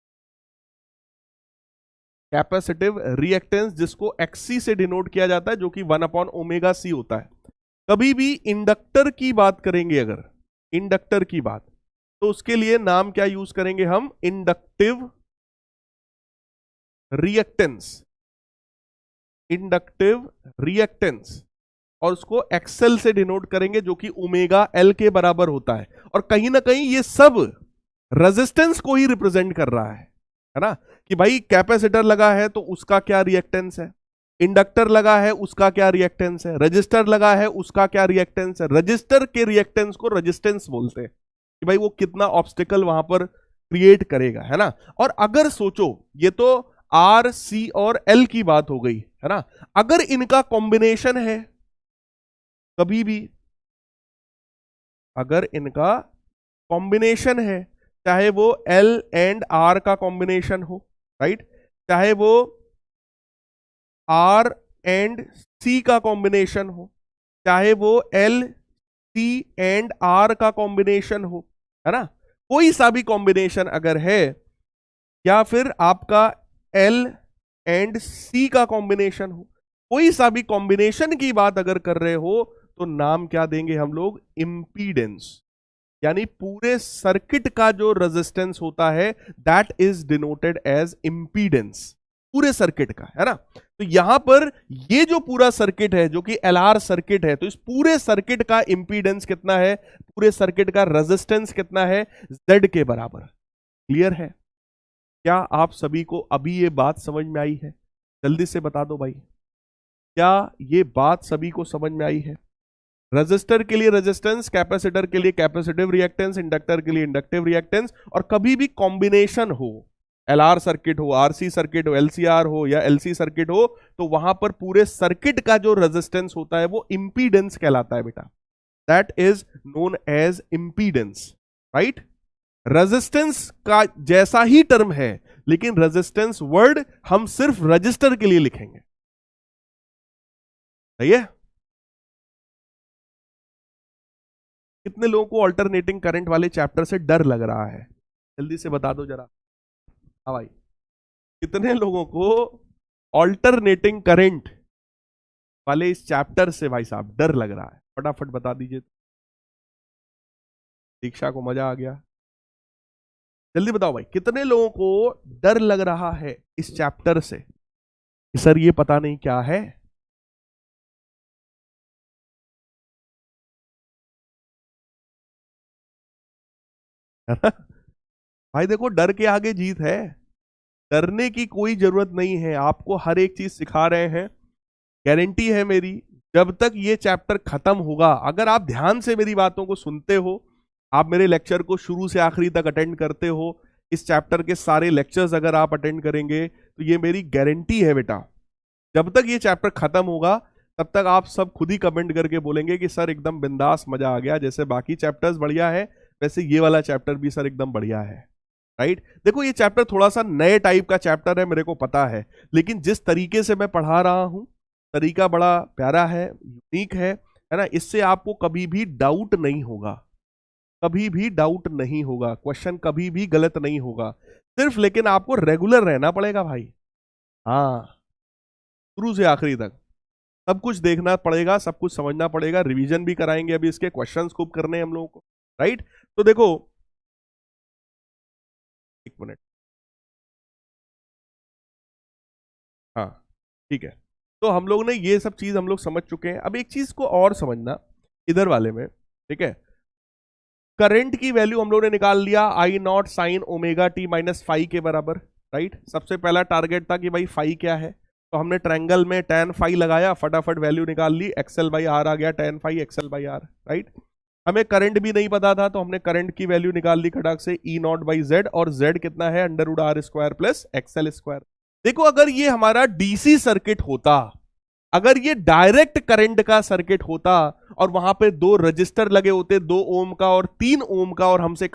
कैपेसिटिव रिएक्टेंस जिसको XC से डिनोट किया जाता है, जो कि 1/ωc होता है। कभी भी इंडक्टर की बात करेंगे, अगर इंडक्टर की बात, तो उसके लिए नाम क्या यूज करेंगे हम, इंडक्टिव रिएक्टेंस। इंडक्टिव रिएक्टेंस, और उसको XL से डिनोट करेंगे, जो कि ω/L के बराबर होता है। और कहीं ना कहीं ये सब रेजिस्टेंस को ही रिप्रेजेंट कर रहा है ना, कि भाई कैपेसिटर लगा है तो उसका क्या रिएक्टेंस है, इंडक्टर लगा है उसका क्या रिएक्टेंस है, रजिस्टर लगा है उसका क्या रिएक्टेंस है। रजिस्टर के रिएक्टेंस को रेजिस्टेंस बोलते हैं, कि भाई वो कितना ऑब्स्टिकल वहां पर क्रिएट करेगा, है ना। और अगर सोचो, ये तो R, C और L की बात हो गई, है ना। अगर इनका कॉम्बिनेशन है, कभी भी अगर इनका कॉम्बिनेशन है, चाहे वो L एंड R का कॉम्बिनेशन हो, राइट, चाहे वो R एंड C का कॉम्बिनेशन हो, चाहे वो L, C एंड R का कॉम्बिनेशन हो, है ना, कोई सा भी कॉम्बिनेशन अगर है, या फिर आपका L एंड C का कॉम्बिनेशन हो, कोई सा भी कॉम्बिनेशन की बात अगर कर रहे हो, तो नाम क्या देंगे हम लोग, इंपीडेंस। यानी पूरे सर्किट का जो रेजिस्टेंस होता है, that is denoted as impedance, पूरे सर्किट का, है ना। तो यहां पर ये जो पूरा सर्किट है, जो कि LR सर्किट है, तो इस पूरे सर्किट का इंपीडेंस कितना है, पूरे सर्किट का रेजिस्टेंस कितना है, Z के बराबर। क्लियर है? क्या आप सभी को अभी ये बात समझ में आई है? जल्दी से बता दो भाई, क्या ये बात सभी को समझ में आई है? रेजिस्टर के लिए रेजिस्टेंस, कैपेसिटर के लिए कैपेसिटिव रिएक्टेंस, इंडक्टर के लिए इंडक्टिव रिएक्टेंस, और कभी भी कॉम्बिनेशन हो, LR सर्किट हो, RC सर्किट हो, LCR हो या LC सर्किट हो, तो वहां पर पूरे सर्किट का जो रेजिस्टेंस होता है वो इंपीडेंस कहलाता है बेटा। That is known as impedance, right. Resistance का जैसा ही टर्म है, लेकिन रेजिस्टेंस वर्ड हम सिर्फ रजिस्टर के लिए लिखेंगे, सही है। कितने लोगों को अल्टरनेटिंग करंट वाले चैप्टर से डर लग रहा है? जल्दी से बता दो जरा। हाँ भाई, कितने लोगों को अल्टरनेटिंग करंट वाले इस चैप्टर से भाई साहब डर लग रहा है? फटाफट बता दीजिए। दीक्षा को मजा आ गया, जल्दी बताओ भाई, कितने लोगों को डर लग रहा है इस चैप्टर से कि सर ये पता नहीं क्या है? है ना भाई, देखो, डर के आगे जीत है। डरने की कोई जरूरत नहीं है, आपको हर एक चीज सिखा रहे हैं। गारंटी है मेरी, जब तक ये चैप्टर खत्म होगा, अगर आप ध्यान से मेरी बातों को सुनते हो, आप मेरे लेक्चर को शुरू से आखिरी तक अटेंड करते हो, इस चैप्टर के सारे लेक्चर्स अगर आप अटेंड करेंगे, तो ये मेरी गारंटी है बेटा, जब तक ये चैप्टर खत्म होगा, तब तक आप सब खुद ही कमेंट करके बोलेंगे कि सर एकदम बिंदास, मजा आ गया। जैसे बाकी चैप्टर्स बढ़िया है, वैसे ये वाला चैप्टर भी सर एकदम बढ़िया है, राइट। देखो, ये चैप्टर थोड़ा सा नए टाइप का चैप्टर है, मेरे को पता है, लेकिन जिस तरीके से मैं पढ़ा रहा हूं, तरीका बड़ा प्यारा है, यूनिक है ना। इससे आपको कभी भी डाउट नहीं होगा, कभी भी डाउट नहीं होगा, क्वेश्चन कभी भी गलत नहीं होगा। सिर्फ लेकिन आपको रेगुलर रहना पड़ेगा भाई, हाँ, शुरू से आखिरी तक सब कुछ देखना पड़ेगा, सब कुछ समझना पड़ेगा। रिवीजन भी कराएंगे अभी, इसके क्वेश्चंस खूब करने हैं हम लोगों को, राइट। तो देखो, एक मिनट, हाँ ठीक है, तो हम लोग ने ये सब चीज हम लोग समझ चुके हैं। अब एक चीज को और समझना इधर वाले में, ठीक है। करंट की वैल्यू हम लोग ने निकाल लिया I naught sine omega t minus phi के बराबर, राइट। सबसे पहला टारगेट था कि भाई फाई क्या है, तो हमने ट्रायंगल में tan फाई लगाया, फटाफट वैल्यू निकाल ली, एक्सएल बाई आर आ गया, tan phi XL by R, right. हमें करंट भी नहीं पता था, तो हमने करंट की वैल्यू निकाल ली खटाक से, ई नॉट बाई जेड, और जेड कितना है under root R square plus XL square. देखो अगर ये हमारा डीसी सर्किट होता, अगर ये डायरेक्ट करंट का सर्किट होता और वहां पे 2 रजिस्टर लगे होते, 2 ओम का और 3 ओम का, और हमसे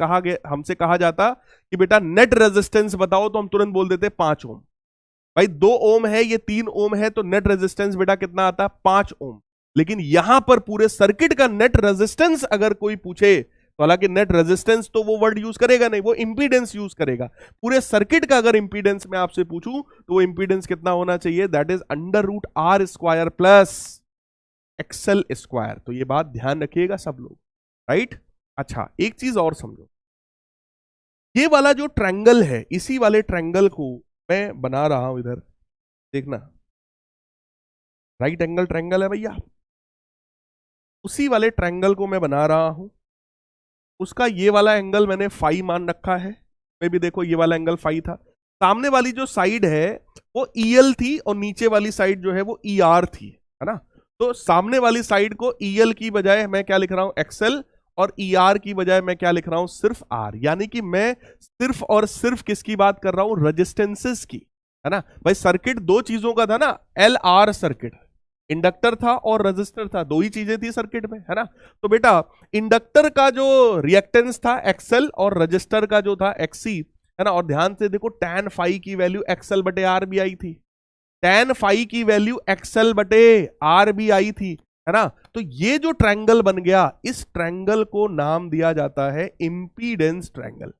कहा जाता कि बेटा नेट रेजिस्टेंस बताओ, तो हम तुरंत बोल देते 5 ओम। भाई 2 ओम है, ये 3 ओम है, तो नेट रेजिस्टेंस बेटा कितना आता है 5 ओम। लेकिन यहां पर पूरे सर्किट का नेट रेजिस्टेंस अगर कोई पूछे, तो हालांकि नेट रेजिस्टेंस तो वो वर्ड यूज करेगा नहीं, वो इंपीडेंस यूज करेगा। पूरे सर्किट का अगर इंपीडेंस मैं आपसे पूछूं, तो वो इंपीडेंस कितना होना चाहिए, that is under root R square plus XL square. तो ये बात ध्यान रखिएगा सब लोग, राइट। अच्छा एक चीज और समझो, ये वाला जो ट्रायंगल है, इसी वाले ट्रायंगल को मैं बना रहा हूं इधर, देखना राइट एंगल ट्रायंगल है भैया, उसी वाले ट्रायंगल को मैं बना रहा हूं। उसका ये वाला एंगल मैंने फाई मान रखा है, मैं भी देखो ये वाला एंगल फाई था। सामने वाली जो साइड है वो ईएल थी, और नीचे वाली साइड जो है वो ईआर थी, है ना। तो सामने वाली साइड को ईएल की बजाय मैं क्या लिख रहा हूं एक्सएल, और ईआर की बजाय मैं क्या लिख रहा हूं सिर्फ आर। यानी कि मैं सिर्फ और सिर्फ किसकी बात कर रहा हूं, रेजिस्टेंसेस की, है ना। भाई सर्किट 2 चीजों का था ना, एल आर सर्किट, इंडक्टर था और रेजिस्टर था, 2 ही चीजें थी सर्किट में, है ना। तो बेटा इंडक्टर का जो रिएक्टेंस था एक्सएल, और रेजिस्टर का जो था एक्सी, है ना। और ध्यान से देखो tan फाई की वैल्यू एक्सएल बटे आर भी आई थी, tan फाई की वैल्यू एक्सएल बटे आर भी आई थी, है ना। तो ये जो ट्रायंगल बन गया, इस ट्रायंगल को नाम दिया जाता है इंपीडेंस ट्रायंगल,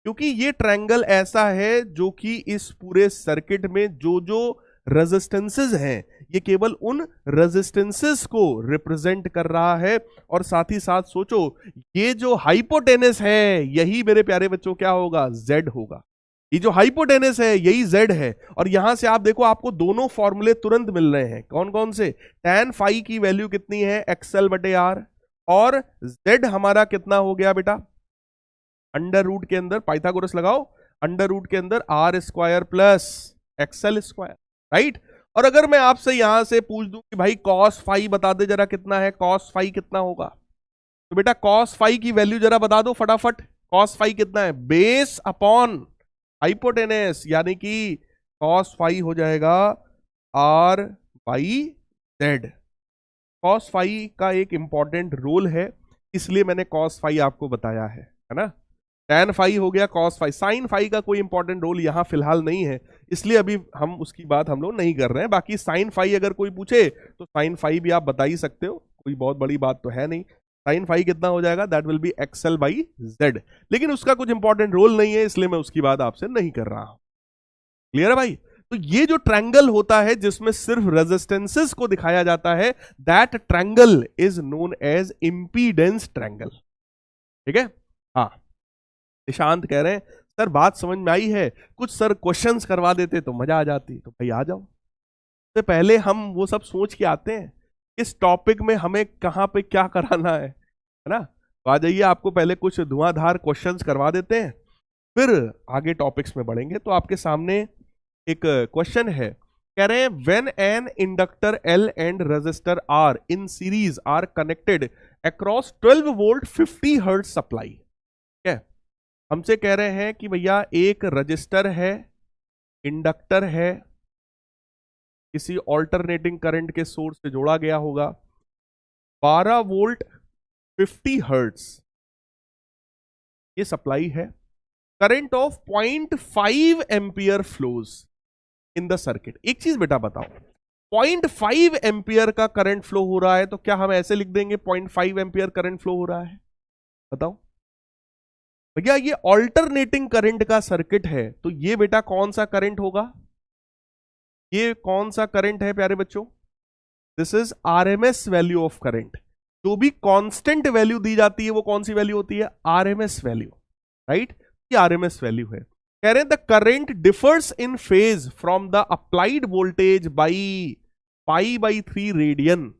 क्योंकि ये ट्रायंगल ऐसा है जो कि इस पूरे सर्किट में जो जो रेजिस्टेंसेस हैं, ये केवल उन रेजिस्टेंसेस को रिप्रेजेंट कर रहा है। और साथ ही साथ सोचो, ये जो हाइपोटेनस है, यही मेरे प्यारे बच्चों क्या होगा, जेड होगा। ये जो हाइपोटेनस है यही जेड है। और यहां से आप देखो, आपको दोनों फॉर्मूले तुरंत मिल रहे हैं, कौन कौन से, tan फाई की वैल्यू कितनी है एक्सएल बटे आर, और जेड हमारा कितना हो गया बेटा, अंडर रूट के अंदर पाइथागोरस लगाओ, अंडर रूट के अंदर R square plus XL square, right. और अगर मैं आपसे यहां से पूछ दूं कि भाई कॉस फाई बता दे जरा कितना है, कॉस फाई कितना होगा, तो बेटा कॉस फाई की वैल्यू जरा बता दो फटाफट, कॉस फाई कितना है, बेस अपॉन हाइपोटेनस, यानी कि कॉस फाई हो जाएगा R by Z. Cos phi का एक इंपॉर्टेंट रोल है, इसलिए मैंने कॉस फाई आपको बताया है ना। tan फाई हो गया कॉस फाई, साइन फाई का कोई इंपॉर्टेंट रोल यहां फिलहाल नहीं है, इसलिए अभी हम उसकी बात हम लोग नहीं कर रहे हैं। बाकी साइन फाई अगर कोई पूछे तो साइन फाई भी आप बता ही सकते हो, कोई बहुत बड़ी बात तो है नहीं। साइन फाई कितना हो जाएगा, that will B XL by Z, लेकिन उसका कुछ इंपॉर्टेंट रोल नहीं है, इसलिए मैं उसकी बात आपसे नहीं कर रहा हूं। क्लियर है भाई। तो ये जो ट्रायंगल होता है जिसमें सिर्फ रेजिस्टेंसेस को दिखाया जाता है, that triangle is known as impedance triangle, ठीक है। हाँ निशांत कह रहे हैं सर बात समझ में आई है, कुछ सर क्वेश्चंस करवा देते तो मजा आ जाती। तो भाई आ जाओ, तो पहले हम वो सब सोच के आते हैं इस टॉपिक में हमें कहां पे क्या कराना है ना। तो आ जाइए, आपको पहले कुछ धुआंधार क्वेश्चंस करवा देते हैं, फिर आगे टॉपिक्स में बढ़ेंगे। तो आपके सामने एक क्वेश्चन है, कह रहे हैं when an inductor L and resistor R in series are connected across 12 volt 50 hertz supply. ठीक है, हमसे कह रहे हैं कि भैया एक रजिस्टर है, इंडक्टर है, किसी ऑल्टरनेटिंग करंट के सोर्स से जोड़ा गया होगा, 12 वोल्ट 50 हर्ट्ज ये सप्लाई है, current of 0.5 ampere flows in the circuit. एक चीज बेटा बताओ, 0.5 एम्पियर का करंट फ्लो हो रहा है, तो क्या हम ऐसे लिख देंगे 0.5 एम्पियर करंट फ्लो हो रहा है? बताओ भैया, ये ऑल्टरनेटिंग करंट का सर्किट है, तो ये बेटा कौन सा करंट होगा? ये कौन सा करंट है प्यारे बच्चों? This is RMS value of current. जो भी कांस्टेंट वैल्यू दी जाती है वो कौन सी वैल्यू होती है? RMS value, right. ये आरएमएस वैल्यू है। कह रहे हैं the current differs in phase from the applied voltage by pi by 3 radian.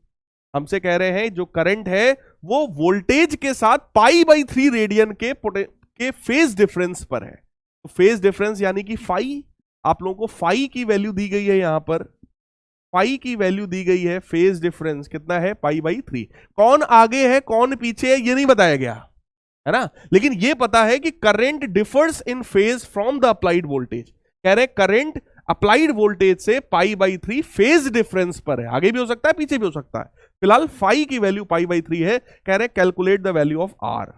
हमसे कह रहे हैं जो करंट है वो वोल्टेज के साथ पाई बाई 3 रेडियन के फेज डिफरेंस पर है। तो फेज डिफरेंस यानी कि फाई, आप लोगों को फाई की वैल्यू दी गई है, यहां पर फाई की वैल्यू दी गई है, फेज डिफरेंस कितना है पाई बाई 3। कौन आगे है कौन पीछे है ये नहीं बताया गया है ना, लेकिन ये पता है कि current differs in phase from the applied voltage. कह रहे करंट अप्लाइड वोल्टेज से पाई बाई 3 फेज डिफरेंस पर है, आगे भी हो सकता है पीछे भी हो सकता है। फिलहाल फाई की वैल्यू पाई बाई 3 है। कह रहे calculate the value of R.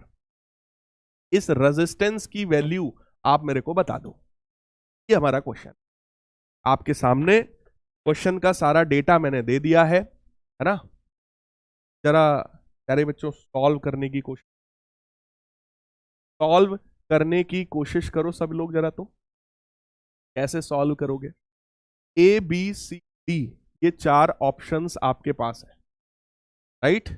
इस रेजिस्टेंस की वैल्यू आप मेरे को बता दो, ये हमारा क्वेश्चन। आपके सामने क्वेश्चन का सारा डेटा मैंने दे दिया है ना। जरा प्यारे बच्चों सॉल्व करने की कोशिश करो सब लोग जरा। तो कैसे सॉल्व करोगे? ए बी सी डी ये 4 ऑप्शंस आपके पास है, राइट?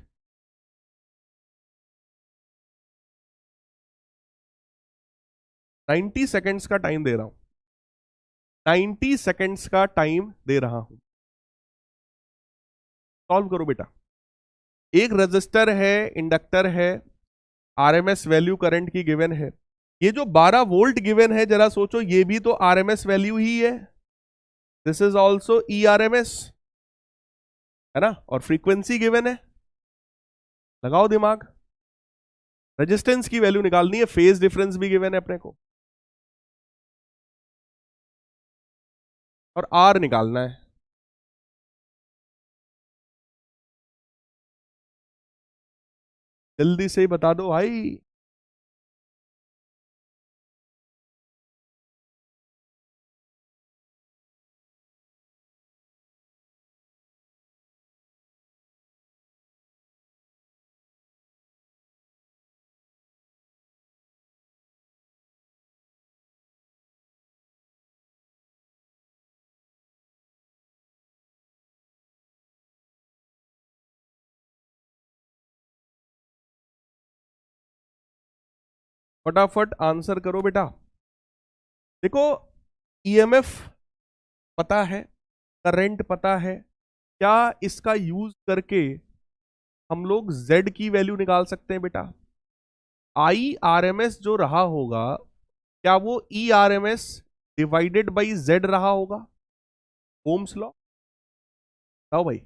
नाइन्टी सेकेंड्स का टाइम दे रहा हूं, 90 सेकेंड्स का टाइम दे रहा हूं। सॉल्व करो बेटा। एक रजिस्टर है, इंडक्टर है, आरएमएस वैल्यू करंट की गिवन है। ये जो 12 वोल्ट गिवन है जरा सोचो, ये भी तो आरएमएस वैल्यू ही है। दिस इज ऑल्सो ईआरएमएस है ना, और फ्रीक्वेंसी गिवन है। लगाओ दिमाग, रेजिस्टेंस की वैल्यू निकालनी है, फेज डिफरेंस भी गिवन है अपने को, और आर निकालना है। जल्दी से बता दो भाई। फटाफट आंसर करो बेटा। देखो ईएमएफ पता है, करंट पता है, क्या इसका यूज करके हम लोग Z की वैल्यू निकाल सकते हैं बेटा? आई आर एम एस जो रहा होगा, क्या वो E R M S divided by Z रहा होगा? ओम्स लॉ बताओ भाई।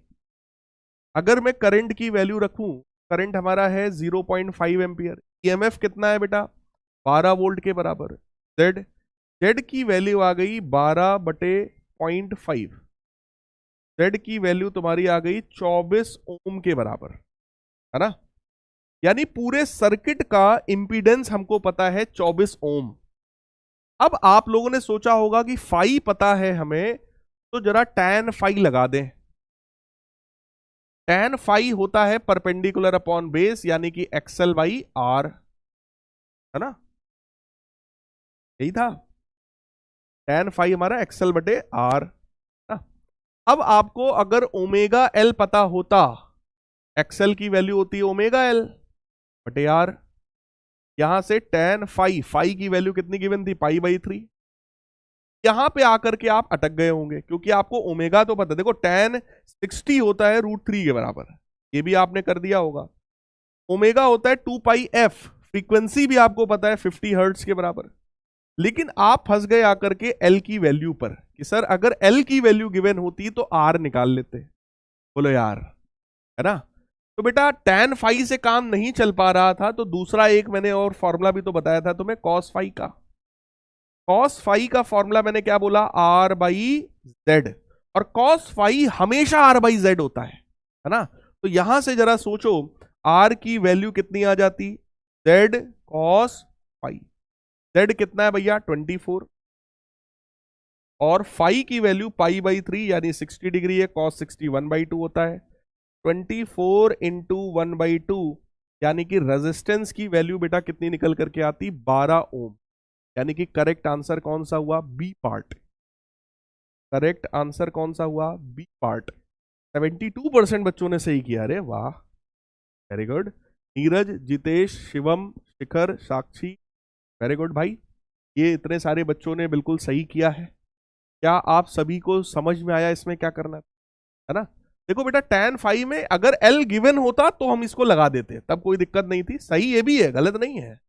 अगर मैं करंट की वैल्यू रखूं, करंट हमारा है 0.5 एम्पियर, ईएमएफ कितना है बेटा? 12 वोल्ट के बराबर। जेड की वैल्यू आ गई 12/0.5। जेड की वैल्यू तुम्हारी आ गई 24 ओम के बराबर, है ना। यानी पूरे सर्किट का इंपीडेंस हमको पता है 24 ओम। अब आप लोगों ने सोचा होगा कि फाई पता है हमें, तो जरा टैन फाई लगा दें। टैन फाई होता है परपेंडिकुलर अपॉन बेस, यानी कि एक्सएल बाई आर, है ना, यही था। टैन फाई हमारा एक्सएल बटे आर। अब आपको अगर ओमेगा एल पता होता, एक्सएल की वैल्यू होती है ओमेगा एल बटे आर। यहां से टैन फाई की वैल्यू कितनी गिवन थी? Pi by 3। यहां पे आकर के आप अटक गए होंगे क्योंकि आपको ओमेगा तो पता, देखो टैन 60 होता है √3 के बराबर, ये भी आपने कर दिया होगा। ओमेगा होता है 2 पाई एफ, फ्रीक्वेंसी भी आपको पता है 50 हर्ट्ज के बराबर। लेकिन आप फंस गए आकर के एल की वैल्यू पर कि सर अगर एल की वैल्यू गिवन होती तो आर निकाल लेते। बोलो यार, है ना। तो बेटा टैन फाई से काम नहीं चल पा रहा था, तो दूसरा एक मैंने और फॉर्मूला भी तो बताया था तुम्हें, कॉस फाई का। कॉस फाई का फॉर्मूला मैंने क्या बोला? आर बाई जेड, और कॉस फाई हमेशा आर बाई जेड होता है ना। तो यहां से जरा सोचो, आर की वैल्यू कितनी आ जाती? Z cos phi. जेड कितना है भैया? 24, और फाई की वैल्यू पाई बाई 3 यानी 60 डिग्री है, कॉस 60 1/2 होता है। 24 इंटू 1/2 यानी कि रेजिस्टेंस की वैल्यू बेटा कितनी निकल करके आती? 12 ओम। यानी कि करेक्ट आंसर कौन सा हुआ? B part. करेक्ट आंसर कौन सा हुआ? B part. 72% बच्चों ने सही किया। अरे वाह, वेरी गुड। नीरज, जितेश, शिवम, शिखर, साक्षी, वेरी गुड भाई। ये इतने सारे बच्चों ने बिल्कुल सही किया है। क्या आप सभी को समझ में आया इसमें क्या करना है ना? देखो बेटा, tan फाइव में अगर L गिवन होता तो हम इसको लगा देते, तब कोई दिक्कत नहीं थी। सही ये भी है, गलत नहीं है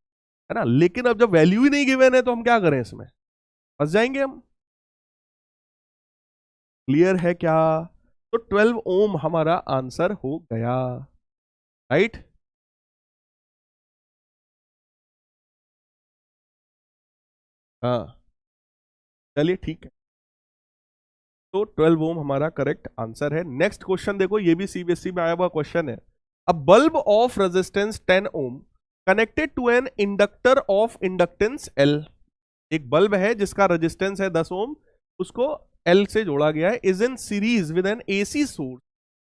ना? लेकिन अब जब वैल्यू ही नहीं गिवन है तो हम क्या करें, इसमें फंस जाएंगे हम। क्लियर है क्या? तो 12 ओम हमारा आंसर हो गया, राइट। हाँ, चलिए ठीक है। तो 12 ओम हमारा करेक्ट आंसर है। नेक्स्ट क्वेश्चन देखो, ये भी सीबीएसई में आया हुआ क्वेश्चन है। A bulb of resistance 10 ohm connected to an inductor of inductance L। एक बल्ब है जिसका रेजिस्टेंस है 10 ओम, उसको L से जोड़ा गया है, is in series with an AC source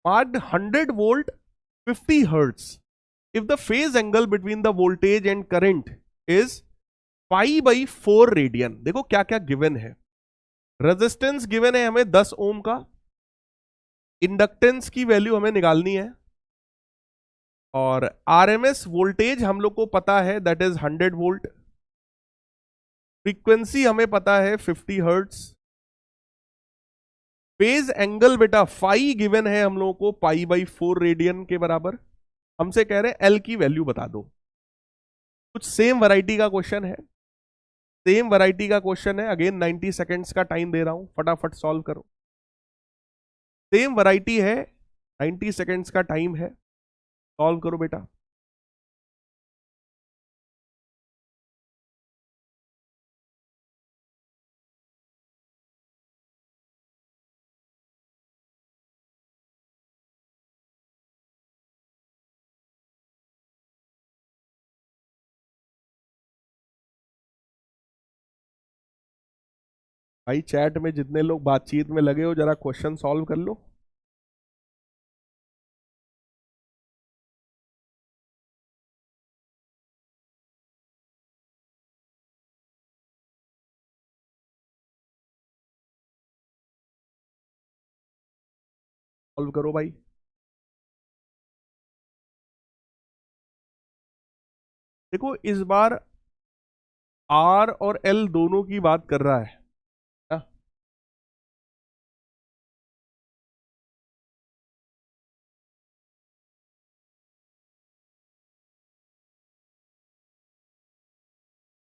marked 100 volt 50 hertz. If the phase angle between the voltage and current is π/4 radian. देखो क्या क्या गिवन है। रेजिस्टेंस गिवन है हमें 10 ओम का, इंडक्टेंस की वैल्यू हमें निकालनी है, और आरएमएस वोल्टेज हम लोग को पता है दैट इज 100 वोल्ट, फ्रीक्वेंसी हमें पता है 50 हर्ट्ज, फेज एंगल बेटा फाई गिवन है हम लोगों को π/4 रेडियन के बराबर। हमसे कह रहे हैं एल की वैल्यू बता दो। कुछ सेम वैरायटी का क्वेश्चन है, सेम वैरायटी का क्वेश्चन है। अगेन 90 सेकेंड्स का टाइम दे रहा हूं, फटाफट सॉल्व करो। सेम वैरायटी है, 90 सेकेंड्स का टाइम है, सॉल्व करो बेटा। भाई चैट में जितने लोग बातचीत में लगे हो, जरा क्वेश्चन सॉल्व कर लो। सॉल्व करो भाई। देखो इस बार आर और एल दोनों की बात कर रहा है ना?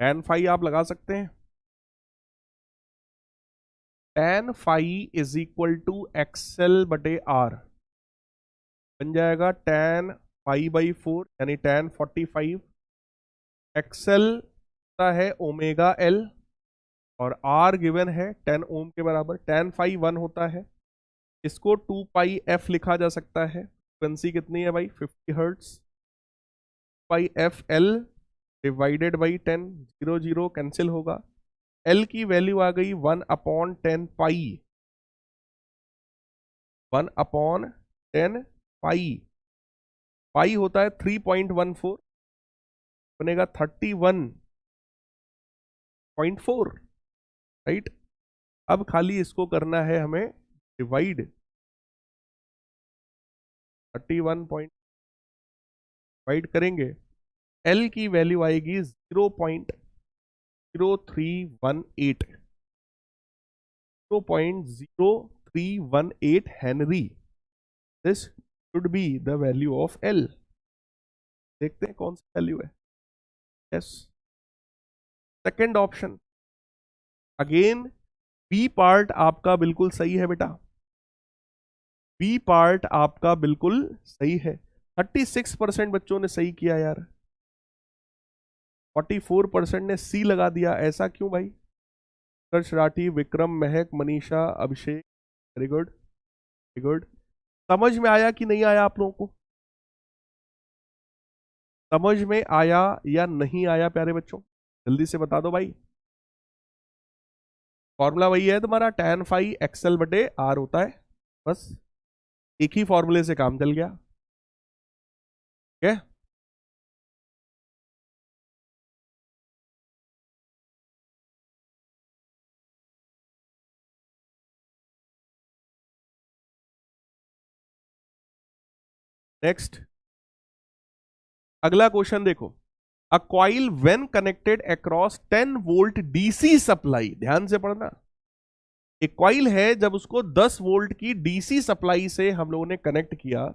tan फाई आप लगा सकते हैं। tan phi is equal to XL बटे आर, बन जाएगा tan π/4 यानी tan 45। एक्सएल है ओमेगा एल, और आर गिवन है 10 ओम के बराबर। tan फाई 1 होता है, इसको 2πf लिखा जा सकता है। फ्रीक्वेंसी कितनी है भाई, 50 hertz. πf l divided by 10, 0 0 cancel होगा। एल की वैल्यू आ गई 1/10 पाई, 1/10 पाई। पाई होता है 3.14, बनेगा 31.4, राइट। अब खाली इसको करना है हमें डिवाइड, 31 पॉइंट डिवाइड करेंगे, एल की वैल्यू आएगी 0.0318, 0.0318 henry. This should be the value of L. देखते हैं कौन सी वैल्यू है। Yes, second option. Again B part आपका बिल्कुल सही है बेटा, बी पार्ट आपका बिल्कुल सही है। 36% बच्चों ने सही किया यार, 44% ने सी लगा दिया। ऐसा क्यों भाई? हर्ष राठी, विक्रम, महक, मनीषा, अभिषेक, वेरी गुड वेरी गुड। समझ में आया कि नहीं आया आप लोगों को? समझ में आया या नहीं आया प्यारे बच्चों? जल्दी से बता दो भाई। फॉर्मूला वही है तुम्हारा, tan फाई एक्सएल बटे आर होता है, बस एक ही फॉर्मूले से काम चल गया। ठीक है, नेक्स्ट अगला क्वेश्चन देखो। A coil when connected across 10 volt DC supply, ध्यान से पढ़ना, एक कॉइल है जब उसको 10 वोल्ट की डीसी सप्लाई से हम लोगों ने कनेक्ट किया,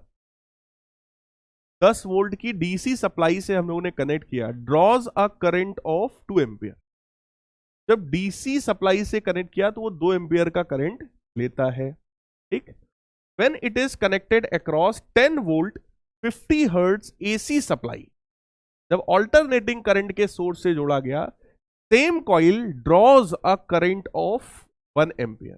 10 वोल्ट की डीसी सप्लाई से हम लोगों ने कनेक्ट किया, draws a current of 2 ampere. जब डीसी सप्लाई से कनेक्ट किया तो वो 2 एम्पियर का करंट लेता है, ठीक। When it is connected across 10 volt 50 hertz AC supply, जब ऑल्टरनेटिंग करंट के सोर्स से जोड़ा गया, same coil draws a current of 1 ampere.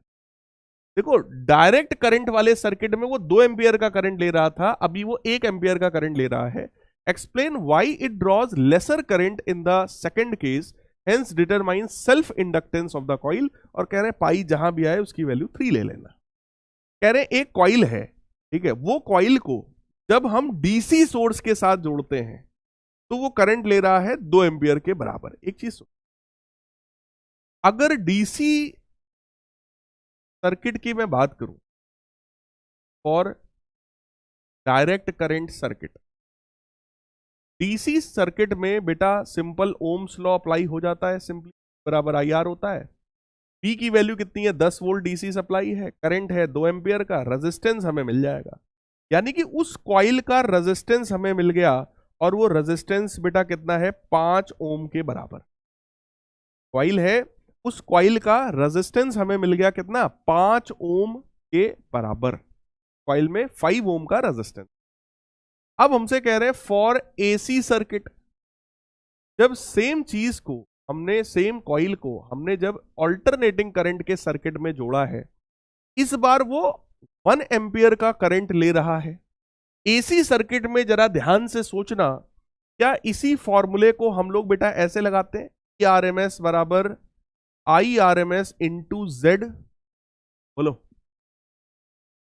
देखो डायरेक्ट करंट वाले सर्किट में वो 2 एम्पियर का करंट ले रहा था, अभी वो 1 एम्पियर का करंट ले रहा है। Explain why it draws lesser current in the second case, hence determine self inductance of the coil. और कह रहे हैं पाई जहां भी आए उसकी वैल्यू 3 ले लेना। कह रहे हैं एक कॉइल है, ठीक है, वो कॉइल को जब हम डीसी सोर्स के साथ जोड़ते हैं तो वो करंट ले रहा है 2 एम्पियर के बराबर। एक चीज, अगर डीसी सर्किट की मैं बात करूं for direct current circuit, DC circuit में बेटा सिंपल ओम्स लॉ अप्लाई हो जाता है, सिंपली बराबर IR होता है। P की वैल्यू कितनी है, 10 वोल्ट डीसी सप्लाई है, करंट है 2 एम्पियर का, रेजिस्टेंस हमें मिल जाएगा, यानी कि उस कॉइल का रेजिस्टेंस हमें मिल गया, और वो रेजिस्टेंस बेटा कितना है, 5 ओम के बराबर। कॉइल है, उस कॉइल का रेजिस्टेंस हमें मिल गया कितना, 5 ओम के बराबर। कॉइल में 5 ओम का रेजिस्टेंस। अब हमसे कह रहे हैं फॉर एसी सर्किट, जब सेम चीज को हमने, सेम कॉइल को हमने जब ऑल्टरनेटिंग करंट के सर्किट में जोड़ा है, इस बार वो 1 एम्पियर का करंट ले रहा है। एसी सर्किट में जरा ध्यान से सोचना, क्या इसी फॉर्मूले को हम लोग बेटा ऐसे लगाते हैं, RMS बराबर IRMS इंटू जेड, बोलो,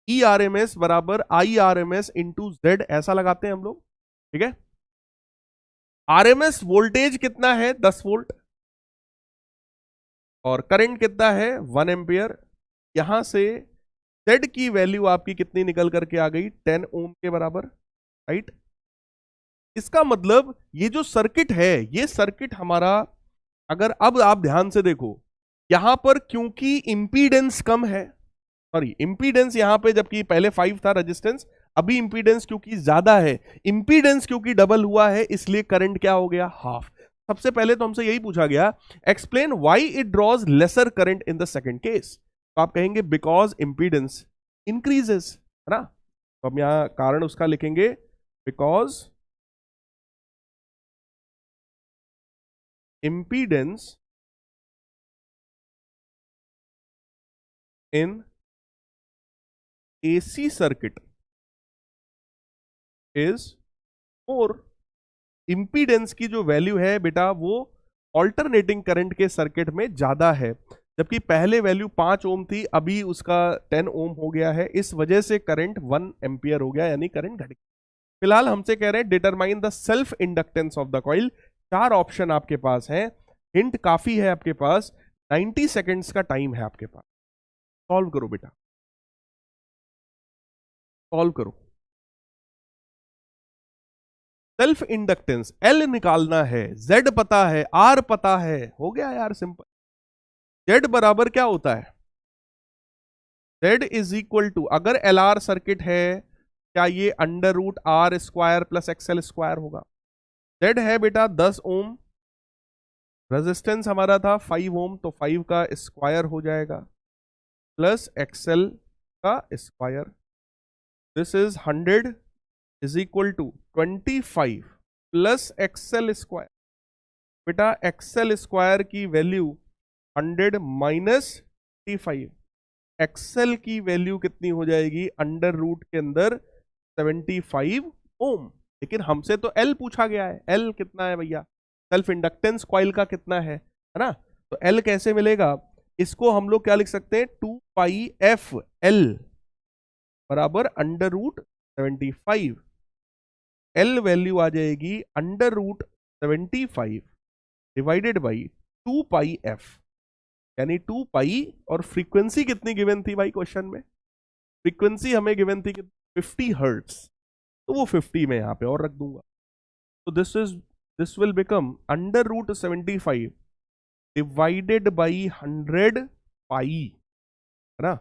ERMS बराबर IRMS इंटू जेड, ऐसा लगाते हैं हम लोग, ठीक है। RMS वोल्टेज कितना है, 10 वोल्ट, और करंट कितना है, 1 एम्पियर। यहां से Z की वैल्यू आपकी कितनी निकल करके आ गई, 10 ओम के बराबर, राइट। इसका मतलब ये जो सर्किट है, ये सर्किट हमारा, अगर अब आप ध्यान से देखो, यहां पर क्योंकि इंपीडेंस कम है, सॉरी इंपीडेंस यहां पे जबकि पहले 5 था रेजिस्टेंस, अभी इंपीडेंस क्योंकि ज्यादा है, इंपीडेंस क्योंकि डबल हुआ है, इसलिए करंट क्या हो गया, हाफ। सबसे पहले तो हमसे यही पूछा गया, explain why it draws lesser current in the second case. तो आप कहेंगे बिकॉज इंपीडेंस इंक्रीजेस, है ना। तो हम यहां कारण उसका लिखेंगे, because impedance in AC circuit is more. Impedance की जो वैल्यू है बेटा वो ऑल्टरनेटिंग करंट के सर्किट में ज्यादा है, जबकि पहले वैल्यू 5 ओम थी, अभी उसका 10 ओम हो गया है, इस वजह से करंट 1 एम्पियर हो गया, यानी करंट घट गया। फिलहाल हमसे कह रहे हैं determine the self inductance of the coil. 4 option आपके पास है, हिंट काफी है आपके पास, 90 सेकेंड्स का टाइम है आपके पास। सॉल्व करो बेटा, सॉल्व करो। सेल्फ इंडक्टेंस L निकालना है, Z पता है, R पता है, हो गया यार सिंपल। Z बराबर क्या होता है, Z इज इक्वल टू, अगर LR सर्किट है क्या ये under root R square plus XL square होगा। Z है बेटा 10 ओम, रेजिस्टेंस हमारा था 5 ओम, तो 5 का स्क्वायर हो जाएगा प्लस XL का square, this is 100 is equal to 25 plus XL square. बेटा XL स्क्वायर की वैल्यू 100 माइनस 25, XL की वैल्यू कितनी हो जाएगी, अंडर रूट के अंदर 75 ओम। लेकिन हमसे तो L पूछा गया है, L कितना है भैया, सेल्फ इंडक्टेंस कॉइल का कितना है ना। तो L कैसे मिलेगा, इसको हम लोग क्या लिख सकते हैं, 2 पाई एफ L बराबर अंडर रूट 75। L वैल्यू आ जाएगी under root 75 divided by 2 pi F, यानी 2 पाई, और फ्रीक्वेंसी कितनी गिवन थी भाई क्वेश्चन में, फ्रीक्वेंसी हमें गिवन थी 50 हर्ट्स, तो वो 50 में यहां पे और रख दूंगा। तो this is this will become under root 75 divided by 100 pi, है ना।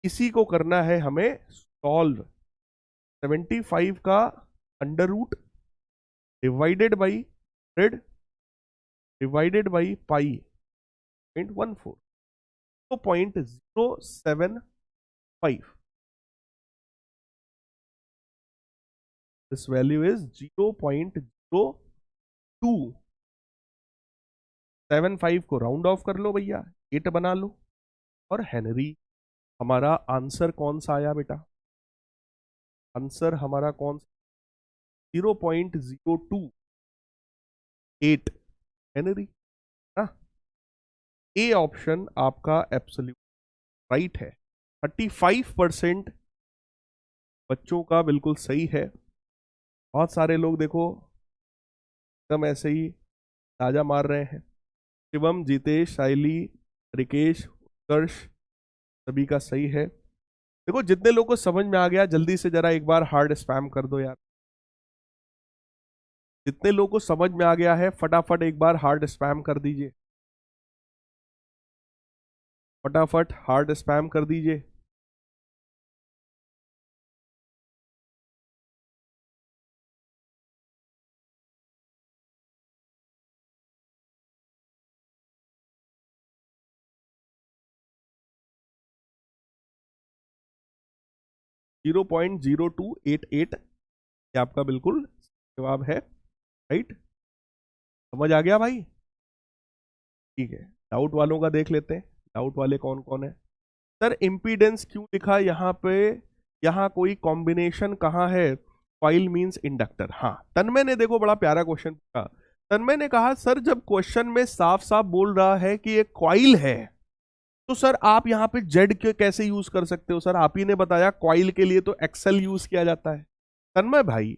इसी को करना है हमें सॉल्व। 75 का under root divided by 100 divided by pi 0.14, तो 0.075। दिस वैल्यू इज 0.0275 को राउंड ऑफ कर लो भैया, 8 बना लो। और हेनरी, हमारा आंसर कौन सा आया बेटा? आंसर हमारा कौन सा? 0.028 हेनरी, ना। ए ऑप्शन आपका एब्सोल्यूट राइट है। 35% बच्चों का बिल्कुल सही है। बहुत सारे लोग देखो एकदम ऐसे ही ताजा मार रहे हैं। शिवम, जीतेश, साइली, रिकेश, उत्कर्ष, सभी का सही है। देखो जितने लोगों को समझ में आ गया जल्दी से जरा एक बार हार्ड स्पैम कर दो यार। जितने लोगों को समझ में आ गया है फटाफट एक बार हार्ड स्पैम कर दीजिए, फटाफट हार्ड स्पैम कर दीजिए। जीरो 0.0288 ये आपका बिल्कुल जवाब है, राइट। समझ आ गया भाई? ठीक है, डाउट वालों का देख लेते हैं, डाउट वाले कौन कौन है। सर इम्पीडेंस क्यों लिखा यहाँ पे? यहाँ कोई कॉम्बिनेशन कहाँ है? Coil means inductor. हाँ, तन्मय ने देखो बड़ा प्यारा क्वेश्चन पूछा। तन्मय ने कहा सर जब क्वेश्चन में साफ साफ बोल रहा है कि एक कॉइल है, तो सर आप यहाँ पे जेड के कैसे यूज कर सकते हो? सर आप ही ने बताया कॉइल के लिए तो एक्सेल यूज किया जाता है। तन्मय भाई,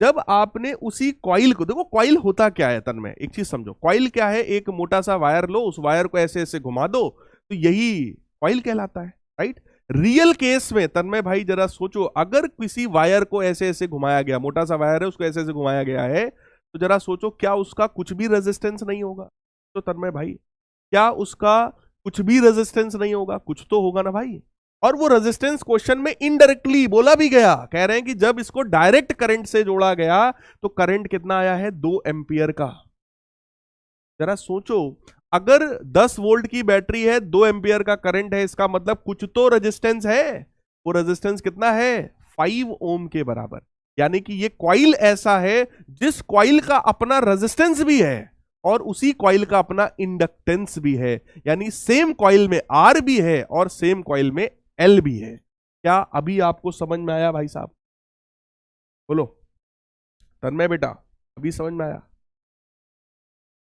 जब आपने उसी कॉइल को देखो, कॉइल होता क्या है तन्मय, एक चीज समझो, कॉइल क्या है? एक मोटा सा वायर लो, उस वायर को ऐसे ऐसे घुमा दो, तो यही कॉइल कहलाता है, राइट। रियल केस में तन्मय भाई जरा सोचो, अगर किसी वायर को ऐसे ऐसे घुमाया गया, मोटा सा वायर है उसको ऐसे ऐसे घुमाया गया है, तो जरा सोचो क्या उसका कुछ भी रेजिस्टेंस नहीं होगा? तो तन्मय भाई क्या उसका कुछ भी रेजिस्टेंस नहीं होगा? कुछ तो होगा ना भाई। और वो रेजिस्टेंस क्वेश्चन में इनडायरेक्टली बोला भी गया, कह रहे हैं कि जब इसको डायरेक्ट करंट से जोड़ा गया तो करंट कितना आया है? 2 एम्पियर का। जरा सोचो, अगर 10 वोल्ट की बैटरी है, 2 एम्पियर का करंट है, इसका मतलब कुछ तो रेजिस्टेंस है। वो रेजिस्टेंस कितना है? 5 ओम के बराबर। यानी कि ये कॉइल ऐसा है जिस कॉइल का अपना रेजिस्टेंस भी है और उसी कॉइल का अपना इंडक्टेंस भी है। यानी सेम कॉइल में आर भी है और सेम कॉइल में एल भी है। क्या अभी आपको समझ में आया भाई साहब? बोलो तन्मय बेटा, अभी समझ में आया?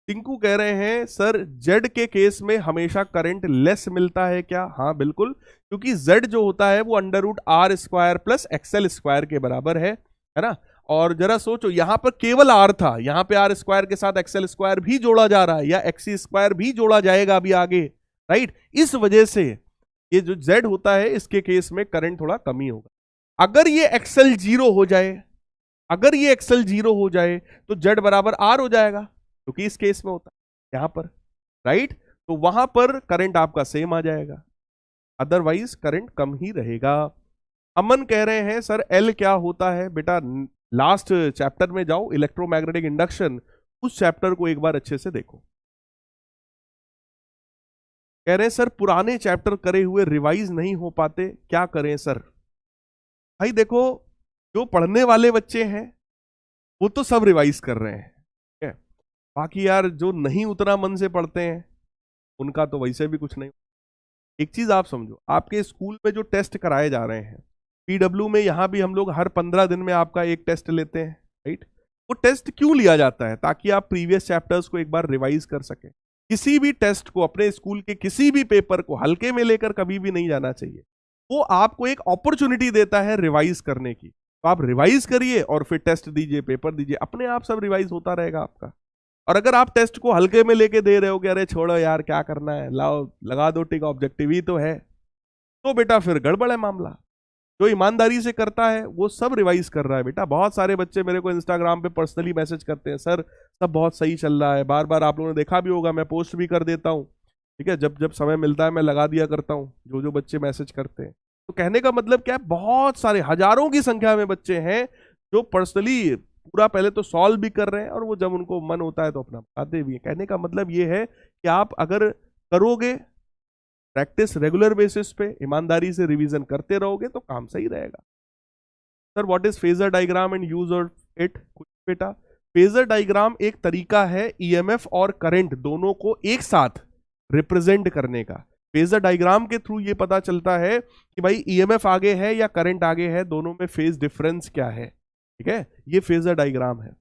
टिंकू कह रहे हैं सर जेड के केस में हमेशा करंट लेस मिलता है क्या? हाँ बिल्कुल, क्योंकि जेड जो होता है वो under root R square plus XL square के बराबर है ना। और जरा सोचो, यहां पर केवल आर था, यहां पे आर स्क्वायर के साथ एक्सएल स्क्वायर भी जोड़ा जा रहा है, या एक्सी स्क्वायर भी जोड़ा जाएगा अभी आगे, राइट। इस वजह से ये जो जेड होता है इसके केस में करंट थोड़ा कम ही होगा। अगर ये एक्सएल 0 हो जाए, अगर ये एक्सएल 0 हो जाए तो जेड बराबर आर हो जाएगा, क्योंकि इस केस में होता है यहां पर, राइट। तो वहां पर करंट आपका सेम आ जाएगा, अदरवाइज करंट कम ही रहेगा। अमन कह रहे हैं सर एल क्या होता है? बेटा लास्ट चैप्टर में जाओ, इलेक्ट्रोमैग्नेटिक इंडक्शन, उस चैप्टर को एक बार अच्छे से देखो। कह रहे हैं सर पुराने चैप्टर करे हुए रिवाइज नहीं हो पाते, क्या करें सर? भाई देखो, जो पढ़ने वाले बच्चे हैं वो तो सब रिवाइज कर रहे हैं, ठीक है। बाकी यार जो नहीं उतना मन से पढ़ते हैं उनका तो वैसे भी कुछ नहीं। एक चीज आप समझो, आपके स्कूल में जो टेस्ट कराए जा रहे हैं, पीडब्ल्यू में, यहां भी हम लोग हर 15 दिन में आपका एक टेस्ट लेते हैं, राइट। वो टेस्ट क्यों लिया जाता है? ताकि आप प्रीवियस चैप्टर्स को एक बार रिवाइज कर सकें। किसी भी टेस्ट को, अपने स्कूल के किसी भी पेपर को हल्के में लेकर कभी भी नहीं जाना चाहिए। वो आपको एक अपॉर्चुनिटी देता है रिवाइज करने की, तो आप रिवाइज करिए और फिर टेस्ट दीजिए, पेपर दीजिए, अपने आप सब रिवाइज होता रहेगा आपका। और अगर आप टेस्ट को हल्के में लेके दे रहे हो कि अरे छोड़ो यार क्या करना है, लाओ लगा दो टिक, ऑब्जेक्टिव ही तो है, तो बेटा फिर गड़बड़ है मामला। जो ईमानदारी से करता है वो सब रिवाइज कर रहा है बेटा। बहुत सारे बच्चे मेरे को इंस्टाग्राम पे पर्सनली मैसेज करते हैं, सर सब बहुत सही चल रहा है, बार बार आप लोगों ने देखा भी होगा मैं पोस्ट भी कर देता हूँ, ठीक है, जब जब समय मिलता है मैं लगा दिया करता हूँ जो जो बच्चे मैसेज करते हैं। तो कहने का मतलब क्या है, बहुत सारे हजारों की संख्या में बच्चे हैं जो पर्सनली पूरा पहले तो सॉल्व भी कर रहे हैं और वो जब उनको मन होता है तो अपना बताते भी हैं। कहने का मतलब ये है कि आप अगर करोगे प्रैक्टिस रेगुलर बेसिस पे, ईमानदारी से रिवीजन करते रहोगे तो काम सही रहेगा। Sir what is phasor diagram and use of it? कुछ बेटा, फेजर डायग्राम एक तरीका है ईएमएफ और करंट दोनों को एक साथ रिप्रेजेंट करने का। फेजर डायग्राम के थ्रू ये पता चलता है कि भाई ईएमएफ आगे है या करंट आगे है, दोनों में फेज डिफरेंस क्या है, ठीक है, ये फेजर डायग्राम है।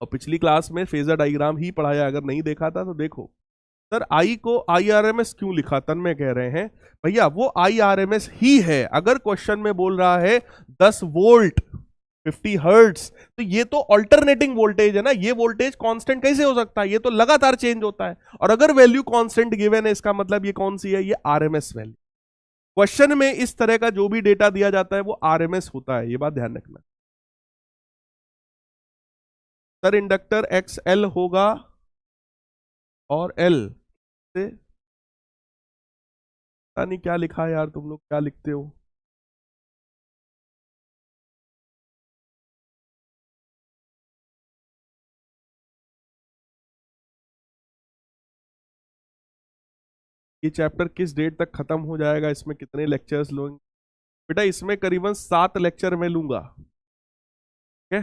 और पिछली क्लास में फेजर डायग्राम ही पढ़ाया, अगर नहीं देखा था तो देखो। सर आई को आईआरएमएस क्यों लिखा, तन्मय कह रहे हैं भैया वो आईआरएमएस ही है। अगर क्वेश्चन में बोल रहा है 10 वोल्ट 50 हर्ट्ज, तो ये तो अल्टरनेटिंग वोल्टेज है ना, ये वोल्टेज कांस्टेंट कैसे हो सकता है, ये तो लगातार चेंज होता है। और अगर वैल्यू कांस्टेंट गिवन है इसका मतलब ये कौन सी है, ये आरएमएस वैल्यू। क्वेश्चन में इस तरह का जो भी डेटा दिया जाता है वो आरएमएस होता है, ये बात ध्यान रखना। सर इंडक्टर एक्सएल होगा और एल से, पता नहीं क्या लिखा है यार, तुम लोग क्या लिखते हो। ये चैप्टर किस डेट तक खत्म हो जाएगा, इसमें कितने लेक्चर्स लोगे? बेटा इसमें करीबन 7 लेक्चर मैं लूंगा, ठीक है।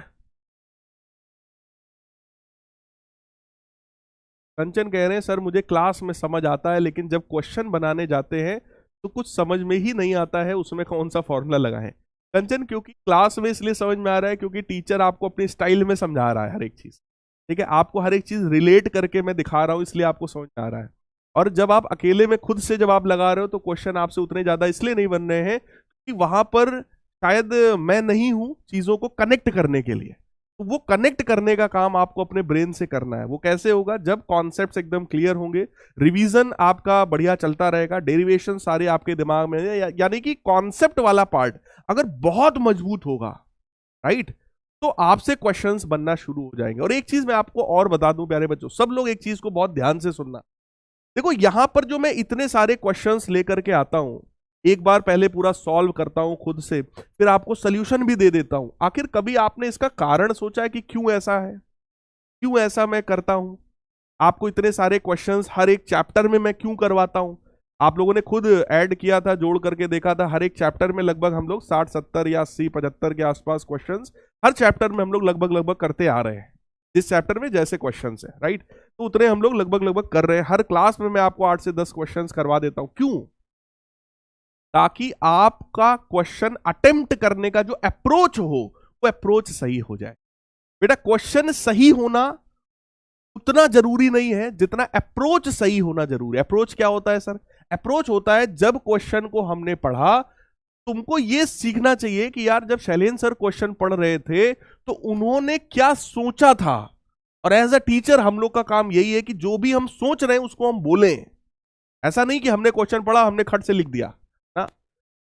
कंचन कह रहे हैं सर मुझे क्लास में समझ आता है लेकिन जब क्वेश्चन बनाने जाते हैं तो कुछ समझ में ही नहीं आता है, उसमें कौन सा फॉर्मूला लगाएं। कंचन क्योंकि क्लास में इसलिए समझ में आ रहा है क्योंकि टीचर आपको अपनी स्टाइल में समझा रहा है हर एक चीज, ठीक है, आपको हर एक चीज रिलेट करके मैं दिखा रहा हूं इसलिए आपको समझ में आ रहा है। और जब आप अकेले में खुद से जब आप लगा रहे हो तो क्वेश्चन आपसे उतने ज्यादा इसलिए नहीं बन रहे हैं कि वहां पर शायद मैं नहीं हूं चीजों को कनेक्ट करने के लिए। तो वो कनेक्ट करने का काम आपको अपने ब्रेन से करना है। वो कैसे होगा, जब कॉन्सेप्ट्स एकदम क्लियर होंगे, रिवीजन आपका बढ़िया चलता रहेगा, डेरिवेशन सारे आपके दिमाग में, यानी कि कॉन्सेप्ट वाला पार्ट अगर बहुत मजबूत होगा, राइट, तो आपसे क्वेश्चंस बनना शुरू हो जाएंगे। और एक चीज मैं आपको और बता दूं प्यारे बच्चों, सब लोग एक चीज को बहुत ध्यान से सुनना। देखो यहां पर जो मैं इतने सारे क्वेश्चंस लेकर के आता हूं, एक बार पहले पूरा सॉल्व करता हूं खुद से, फिर आपको सॉल्यूशन भी दे देता हूं। आखिर कभी आपने इसका कारण सोचा है कि क्यों ऐसा है, क्यों ऐसा मैं करता हूं? आपको इतने सारे क्वेश्चंस हर एक चैप्टर में मैं क्यों करवाता हूं? आप लोगों ने खुद ऐड किया था, जोड़ करके देखा था, हर एक चैप्टर में लगभग हम लोग 60 70 या 80 75 के आसपास क्वेश्चंस हर चैप्टर में हम लोग लगभग करते आ रहे हैं। जिस चैप्टर में जैसे क्वेश्चंस है, राइट, तो उतने हम लोग लगभग कर रहे हैं। हर क्लास में मैं आपको 8 से 10 क्वेश्चंस करवा देता हूं। क्यों? ताकि आपका क्वेश्चन अटेम्प्ट करने का जो अप्रोच हो वो अप्रोच सही हो जाए। बेटा क्वेश्चन सही होना उतना जरूरी नहीं है जितना अप्रोच सही होना जरूरी है। अप्रोच क्या होता है सर? अप्रोच होता है जब क्वेश्चन को हमने पढ़ा, तुमको यह सीखना चाहिए कि यार जब शैलेंद्र सर क्वेश्चन पढ़ रहे थे तो उन्होंने क्या सोचा था। और एज अ टीचर हम लोग का काम यही है कि जो भी हम सोच रहे हैं उसको हम बोलें। ऐसा नहीं कि हमने क्वेश्चन पढ़ा हमने खट से लिख दिया ना।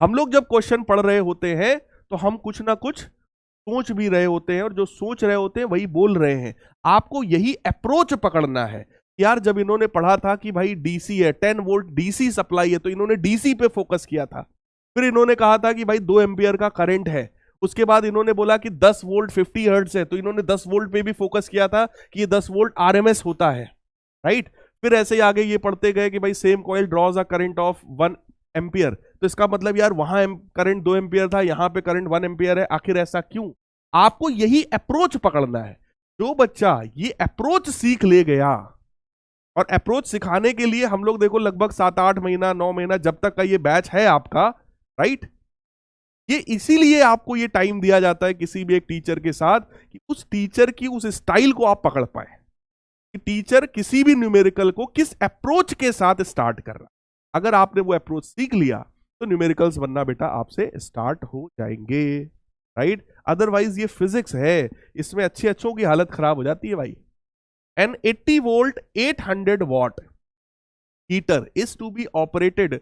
हम लोग जब क्वेश्चन पढ़ रहे होते हैं तो हम कुछ ना कुछ सोच भी रहे होते हैं और जो सोच रहे होते हैं वही बोल रहे हैं। आपको यही अप्रोच पकड़ना है। यार जब इन्होंने पढ़ा था कि भाई डीसी है, 10 वोल्ट डीसी सप्लाई है, तो इन्होंने डीसी पे फोकस किया था। फिर इन्होंने कहा था कि भाई 2 एम्पियर का करंट है। उसके बाद इन्होंने बोला कि 10 वोल्ट 50 हर्ट्ज है, तो इन्होंने 10 वोल्ट पे भी फोकस किया था कि ये 10 वोल्ट आरएमएस होता है, राइट। फिर ऐसे ही आगे ये पढ़ते गए कि भाई same coil draws a current of 1 ampere, तो इसका मतलब यार वहां करंट 2 एम्पियर था, यहां पे करंट 1 एम्पियर है। आखिर ऐसा क्यों? आपको यही अप्रोच पकड़ना है। जो बच्चा ये अप्रोच सीख ले गया, और अप्रोच सिखाने के लिए हम लोग देखो लगभग 7-8 महीना 9 महीना जब तक का ये बैच है आपका, राइट, ये इसीलिए आपको ये टाइम दिया जाता है किसी भी एक टीचर के साथ कि उस टीचर की उस स्टाइल को आप पकड़ पाए कि टीचर किसी भी न्यूमेरिकल को किस अप्रोच के साथ स्टार्ट कर रहा। अगर आपने वो अप्रोच सीख लिया तो न्यूमेरिकल्स बनना बेटा आपसे स्टार्ट हो जाएंगे, राइट। अदरवाइज ये फिजिक्स है, इसमें अच्छे अच्छों की हालत खराब हो जाती है भाई। An 80 volt 800 watt heater is to be operated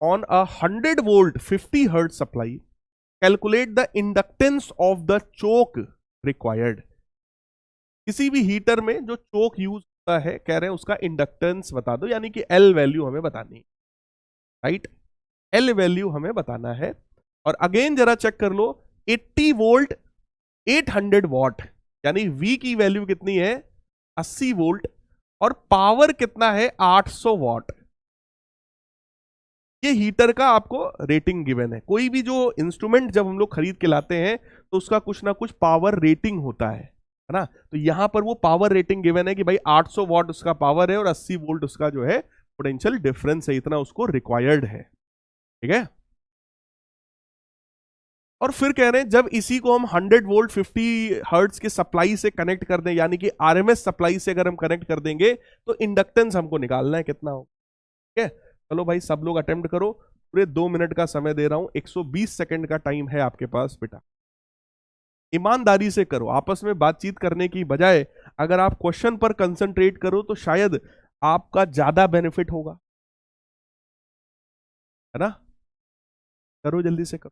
on a 100 volt 50 hertz supply calculate the inductance of the choke required. किसी भी हीटर में जो चोक यूज होता है, कह रहे हैं उसका इंडक्टेंस बता दो, यानी कि एल वैल्यू हमें बतानी है, राइट। एल वैल्यू हमें बताना है। और अगेन जरा चेक कर लो, 80 वोल्ट 800 वॉट, यानी V की वैल्यू कितनी है 80 वोल्ट, और पावर कितना है 800 वॉट। ये हीटर का आपको रेटिंग गिवन है। कोई भी जो इंस्ट्रूमेंट जब हम लोग खरीद के लाते हैं तो उसका कुछ ना कुछ पावर रेटिंग होता है ना। तो यहां पर वो पावर रेटिंग गिवन है कि भाई 800 वॉट उसका पावर है और 80 वोल्ट उसका जो है पोटेंशियल डिफरेंस है, इतना उसको रिक्वायर्ड है, ठीक है। और फिर कह रहे हैं जब इसी को हम 100 वोल्ट 50 हर्ट्ज के सप्लाई से कनेक्ट कर दें, यानी कि आरएमएस सप्लाई से अगर हम कनेक्ट कर देंगे तो इंडक्टेंस हमको निकालना है कितना हो, ठीक है। चलो भाई सब लोग अटेम्प्ट करो, पूरे 2 मिनट का समय दे रहा हूं, 120 सेकंड का टाइम है आपके पास बेटा। ईमानदारी से करो, आपस में बातचीत करने की बजाय अगर आप क्वेश्चन पर कंसंट्रेट करो तो शायद आपका ज्यादा बेनिफिट होगा, है ना। करो जल्दी से करो।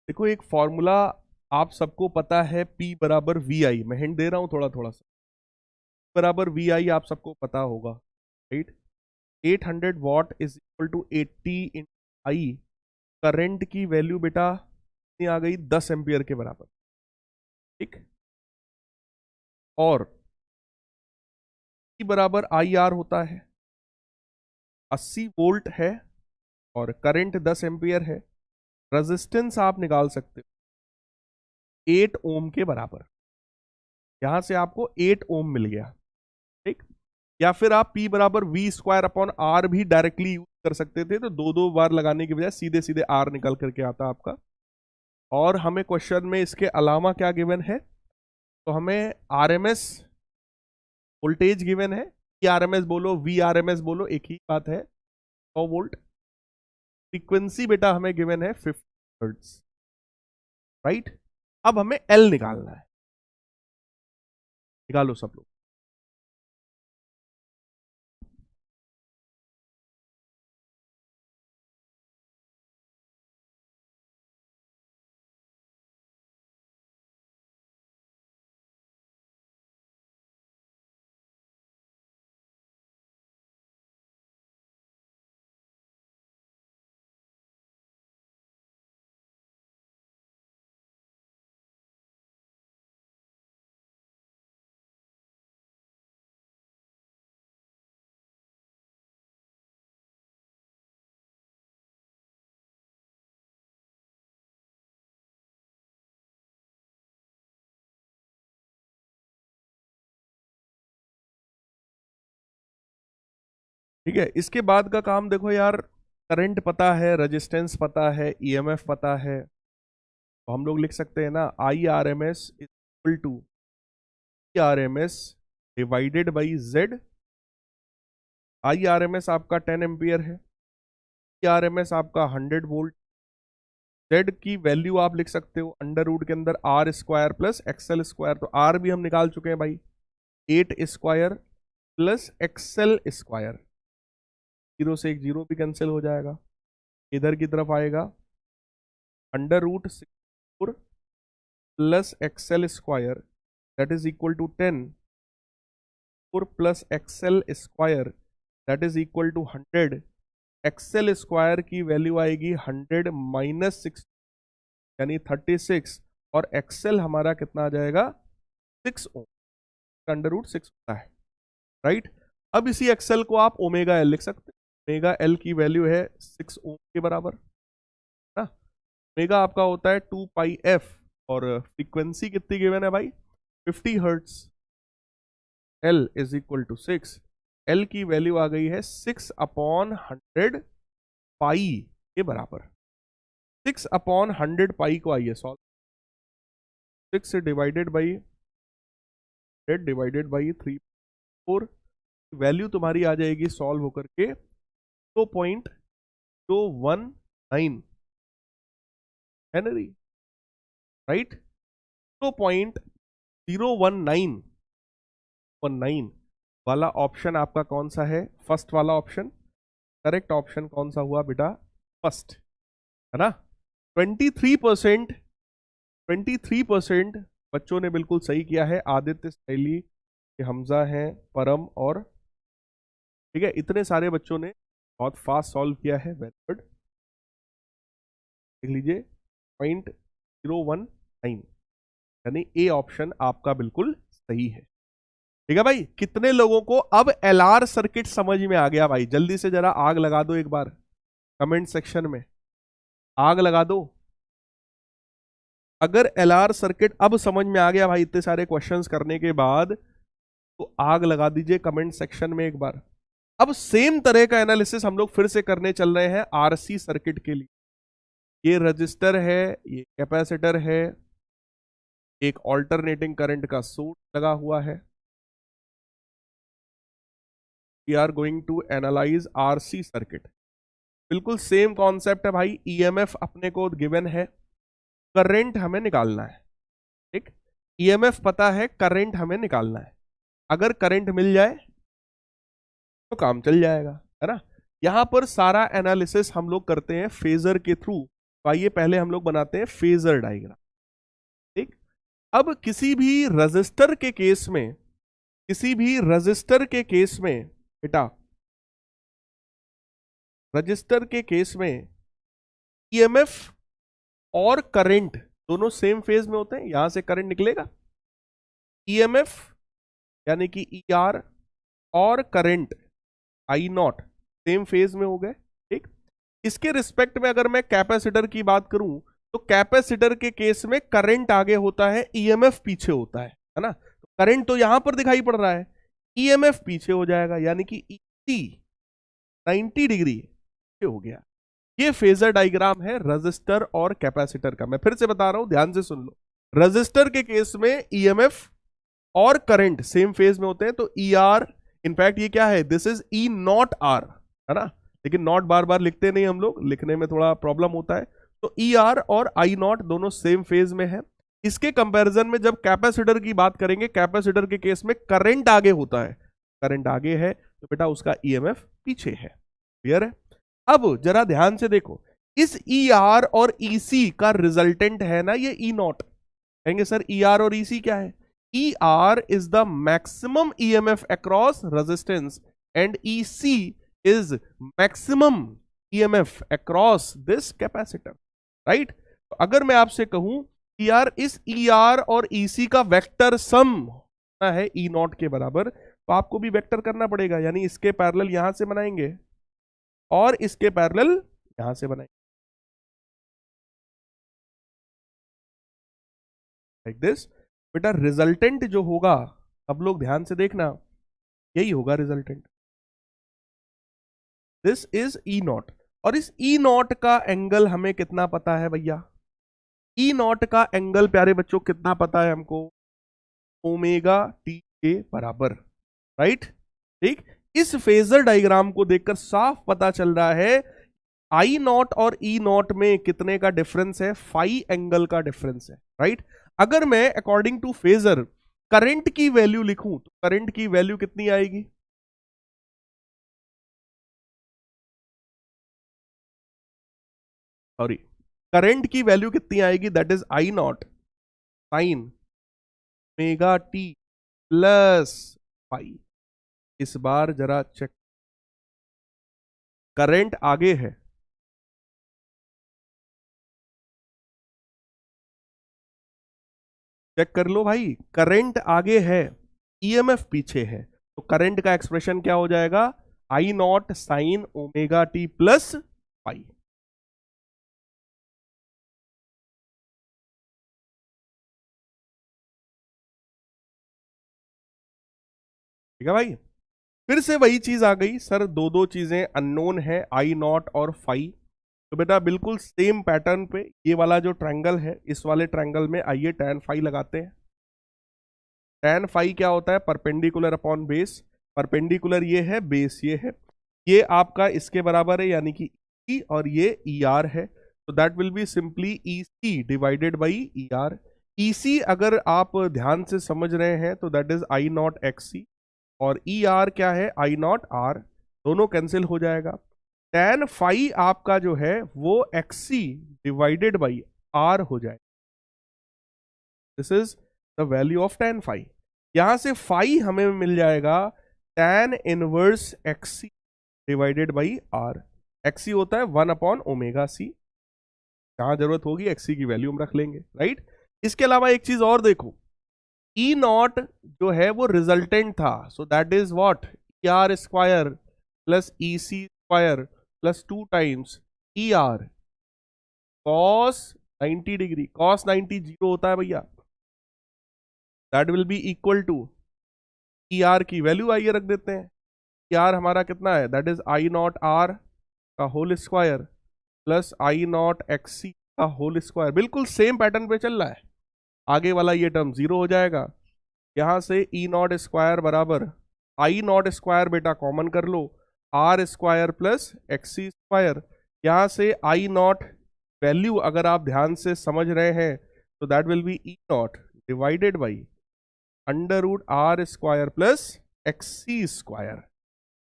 देखो एक फॉर्मूला आप सबको पता है, P बराबर वी आई, मैं हिंट दे रहा हूं थोड़ा थोड़ा सा। बराबर वी आई आप सबको पता होगा, right. 800 watt is equal to 80 in I. Current की वैल्यू बेटा कितनी आ गई 10 एम्पियर के बराबर, ठीक। और P बराबर आई आर होता है, 80 वोल्ट है और करंट 10 एम्पियर है। रेजिस्टेंस आप निकाल सकते हो 8 ओम के बराबर, यहां से आपको 8 ओम मिल गया, ठीक। या फिर आप P बराबर वी स्क्वायर अपॉन आर भी डायरेक्टली यूज कर सकते थे, तो दो दो बार लगाने की बजाय सीधे सीधे आर निकल करके आता आपका। और हमें क्वेश्चन में इसके अलावा क्या गिवन है, तो हमें आरएमएस वोल्टेज गिवन है, आरएमएस बोलो वी आरएमएस बोलो एक ही बात है, 100 वोल्ट। फ्रीक्वेंसी बेटा हमें गिवन है 50 हर्ट्ज, राइट। अब हमें एल निकालना है, निकालो सब लोग। ठीक है, इसके बाद का काम देखो यार, करंट पता है, रेजिस्टेंस पता है, ईएमएफ पता है, तो हम लोग लिख सकते हैं ना I R M S equal to R M S divided by Z. I R M S आपका 10 एम्पियर है, आर एम एस आपका 100 वोल्ट। जेड की वैल्यू आप लिख सकते हो अंडर रूट के अंदर R square plus XL square, तो आर भी हम निकाल चुके हैं भाई, 8 square plus XL square. Zero से एक जीरो भी कैंसिल हो जाएगा, इधर की तरफ आएगा under root 64 plus XL square that is equal to 10, 4 plus XL square that is equal to 100। XL square की वैल्यू आएगी 100 माइनस 6 यानी 36, और एक्सएल हमारा कितना आ जाएगा 6 ओम, अंडर रूट 6 होता है, राइट। अब इसी एक्सएल को आप ओमेगा एल लिख सकते हैं, ओमेगा एल की वैल्यू है 6 ओम के बराबर ना। ओमेगा आपका होता है 2 पाई एफ और फ्रीक्वेंसी कितनी गिवन है भाई 50 hertz. L is equal to 6, L की वैल्यू आ गई है 6/100 पाई के बराबर। 6/100 पाई को आइए solve, 6 divided by 100 divided by 3/4, value तुम्हारी आ जाएगी सॉल्व होकर के 2.219 हेनरी, राइट। 2.019 वाला ऑप्शन आपका कौन सा है, फर्स्ट वाला ऑप्शन। करेक्ट ऑप्शन कौन सा हुआ बेटा, फर्स्ट, है ना। 23% बच्चों ने बिल्कुल सही किया है। आदित्य, शैली, हमजा हैं, परम और ठीक है, इतने सारे बच्चों ने बहुत फास्ट सॉल्व किया है, वेरी गुड। देख लीजिए 0.019 यानी ए ऑप्शन आपका बिल्कुल सही है। ठीक है भाई, कितने लोगों को अब एलआर सर्किट समझ में आ गया भाई? जल्दी से जरा आग लगा दो एक बार कमेंट सेक्शन में, आग लगा दो। अगर एलआर सर्किट अब समझ में आ गया भाई इतने सारे क्वेश्चंस करने के बाद, तो आग लगा दीजिए कमेंट सेक्शन में एक बार। अब सेम तरह का एनालिसिस हम लोग फिर से करने चल रहे हैं आरसी सर्किट के लिए। ये रजिस्टर है, ये कैपेसिटर है, एक ऑल्टरनेटिंग करंट का सोर्स लगा हुआ है। We are going to analyse RC circuit. बिल्कुल सेम कॉन्सेप्ट है भाई। ईएमएफ अपने को गिवन है, करंट हमें निकालना है। ठीक, ईएमएफ पता है, करंट हमें निकालना है। अगर करंट मिल जाए तो काम चल जाएगा, है ना। यहां पर सारा एनालिसिस हम लोग करते हैं फेजर के थ्रू। तो आइए पहले हम लोग बनाते हैं फेजर डायग्राम। ठीक, अब किसी भी रजिस्टर के केस में, किसी भी रजिस्टर के केस में बेटा, रजिस्टर के केस में ईएमएफ और करंट दोनों सेम फेज में होते हैं। यहां से करंट निकलेगा, ईएमएफ यानी कि ईआर और current I not same phase में हो गए। ठीक, इसके रिस्पेक्ट में अगर मैं कैपेसिटर की बात करूं, तो कैपेसिटर के केस में करंट आगे होता है, ईएमएफ पीछे होता है ना। तो करंट तो यहां पर दिखाई पड़ रहा है, ईएमएफ पीछे हो जाएगा, यानी कि ईसी 90 डिग्री हो गया। ये फेजर डायग्राम है रजिस्टर और कैपेसिटर का। मैं फिर से बता रहा हूं, ध्यान से सुन लो। रजिस्टर के केस में ईएमएफ और करंट सेम फेज में होते हैं, तो ई आर, इनफैक्ट ये क्या है, this is E naught R, है ना। लेकिन नॉट बार बार लिखते नहीं हम लोग, लिखने में थोड़ा प्रॉब्लम होता है। तो ई आर और आई नॉट दोनों सेम फेज में है। इसके कंपैरिजन में जब कैपेसिटर की बात करेंगे, कैपेसिटर के केस में करंट आगे होता है, करंट आगे है तो बेटा उसका ईएमएफ पीछे है। क्लियर है? अब जरा ध्यान से देखो, इस ई आर और ईसी का रिजल्टेंट है ना ये ई नॉट। कहेंगे सर ई आर और ईसी क्या है? E R is the maximum EMF across resistance and EC is maximum EMF across this capacitor, right. तो अगर मैं आपसे कहूं कि यार इस ई आर और ईसी का वेक्टर सम होना है ई नॉट के बराबर, तो आपको भी वेक्टर करना पड़ेगा, यानी इसके पैरेलल यहां से बनाएंगे और इसके पैरेलल यहां से बनाएंगे, लाइक दिस। बेटा रिजल्टेंट जो होगा, सब लोग ध्यान से देखना, यही होगा resultant. This is E not, और इस ई नॉट का एंगल हमें कितना पता है भैया? ई नॉट का एंगल प्यारे बच्चों कितना पता है हमको? ओमेगा टी के बराबर, राइट। ठीक, इस फेजर डायग्राम को देखकर साफ पता चल रहा है आई नॉट और ई नॉट में कितने का डिफरेंस है? फाई एंगल का डिफरेंस है, राइट। अगर मैं अकॉर्डिंग टू फेजर करंट की वैल्यू लिखूं, तो करंट की वैल्यू कितनी आएगी? सॉरी, करंट की वैल्यू कितनी आएगी? That is I naught sine omega t plus phi. इस बार जरा चेक, करंट आगे है, चेक कर लो भाई, करंट आगे है, ईएमएफ पीछे है, तो करंट का एक्सप्रेशन क्या हो जाएगा? I naught sine omega t plus pi. ठीक है भाई। फिर से वही चीज आ गई सर, दो दो चीजें अननोन है, आई नॉट और फाई। तो बेटा बिल्कुल सेम पैटर्न पे ये वाला जो ट्रायंगल है, इस वाले ट्रायंगल में आइए tan फाई लगाते हैं। tan फाई क्या होता है? Perpendicular upon base. परपेंडिकुलर ये है, बेस ये है, ये आपका इसके बराबर है यानी कि ई, और ये ई आर है। तो that will be simply E C divided by E R. E C अगर आप ध्यान से समझ रहे हैं तो that is I naught X C, और ई आर क्या है? I naught R. दोनों कैंसिल हो जाएगा। tan फाई आपका जो है वो एक्सी डिवाइडेड बाई आर हो जाएगा। This is the value of tan phi. यहां से फाई हमें मिल जाएगा tan inverse XC divided by R. XC होता है 1/ओमेगा सी, जहां जरूरत होगी एक्सी की वैल्यू हम रख लेंगे, राइट। इसके अलावा एक चीज और देखो, ई नॉट जो है वो रिजल्टेंट था, so that is what? E R square plus E C square plus 2 times E R cos 90 degree. Cos 90 zero होता है भैया, that will be equal to E R की वैल्यू आइए रख देते हैं। ई आर हमारा कितना है? That is I naught R का whole square plus I naught X C का होल स्क्वायर। बिल्कुल सेम पैटर्न पे चल रहा है। आगे वाला ये टर्म जीरो हो जाएगा। यहां से ई नॉट स्क्वायर बराबर आई नॉट स्क्वायर बेटा कॉमन कर लो, R square plus X C square. यहां से आई नॉट वैल्यू अगर आप ध्यान से समझ रहे हैं तो that will be E naught divided by under root R square plus X C square.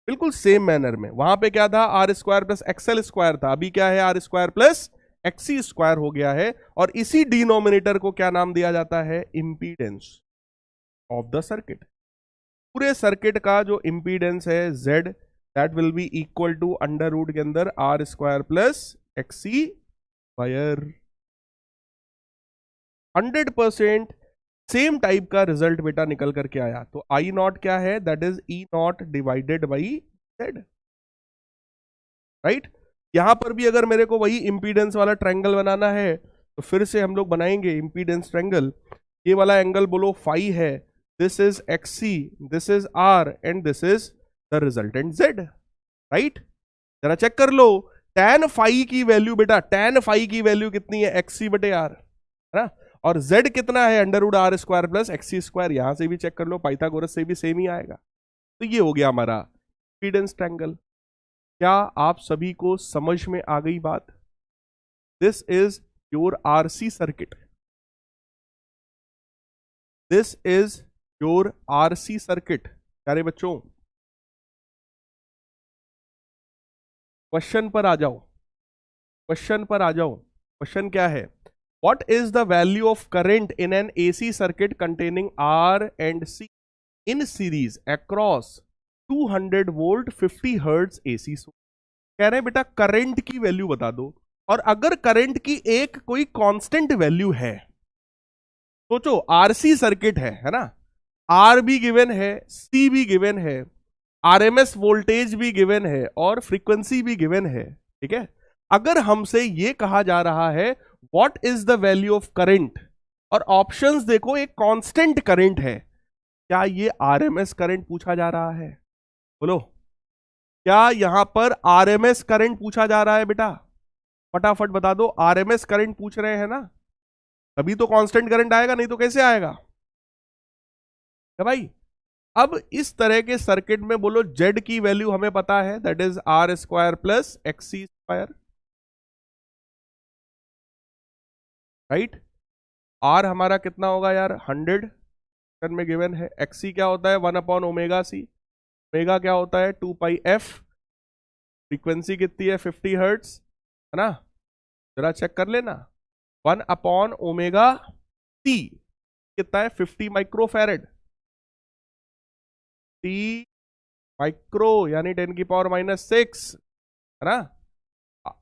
बिल्कुल सेम मैनर में। वहां पे क्या था? R square plus XL square था, अभी क्या है? R square plus X C square हो गया है। और इसी डिनोमिनेटर को क्या नाम दिया जाता है? Impedance of the circuit. पूरे सर्किट का जो इंपीडेंस है Z, that will be equal to under root के अंदर R square plus X C square. 100% same type का रिजल्ट बेटा निकल करके आया। तो आई नॉट क्या है? That is E naught divided by Z, right. यहां पर भी अगर मेरे को वही इंपीडेंस वाला ट्रायंगल बनाना है तो फिर से हम लोग बनाएंगे इंपीडेंस ट्रायंगल। ये वाला एंगल बोलो फाई है, this is X C, this is R, and this is the resultant Z, right. जरा चेक कर लो, tan फाई की वैल्यू बेटा, tan फाई की वैल्यू कितनी है? एक्सी बटे आर, है ना। और Z कितना है? Under root R square plus X C square. यहां से भी चेक कर लो, पाइथागोरस से भी सेम ही आएगा। तो ये हो गया हमारा इंपीडेंस ट्रायंगल। क्या आप सभी को समझ में आ गई बात? This is your RC circuit, this is your RC circuit. प्यारे बच्चों, क्वेश्चन पर आ जाओ, क्वेश्चन पर आ जाओ। क्वेश्चन क्या है? What is the value of current in an AC circuit containing R and C in series across 200 volt 50 hertz AC source? कह रहे हैं बेटा करंट की वैल्यू बता दो, और अगर करंट की एक कोई कांस्टेंट वैल्यू है, सोचो आरसी सर्किट है ना, आर भी गिवन है, सी भी गिवन है, आरएमएस वोल्टेज भी गिवन है, और फ्रीक्वेंसी भी गिवन है, ठीक है। अगर हमसे ये कहा जा रहा है what is the value of current, और ऑप्शंस देखो एक कांस्टेंट करंट है, क्या ये आरएमएस करंट पूछा जा रहा है? बोलो, क्या यहां पर आरएमएस करंट पूछा जा रहा है बेटा? फटाफट बता दो, आरएमएस करंट पूछ रहे हैं ना, तभी तो कांस्टेंट करंट आएगा, नहीं तो कैसे आएगा? क्या भाई? अब इस तरह के सर्किट में बोलो जेड की वैल्यू हमें पता है, that is R square plus X C square, right. R हमारा कितना होगा यार? 100 में गिवन है। एक्सी क्या होता है? 1/ओमेगा सी। ओमेगा क्या होता है? 2πf। फ्रीक्वेंसी कितनी है? 50 हर्ट्स, है ना। जरा चेक कर लेना, 1/ओमेगा सी कितना है? 50 माइक्रोफैरेड। टी माइक्रो यानी 10⁻⁻⁶, है ना।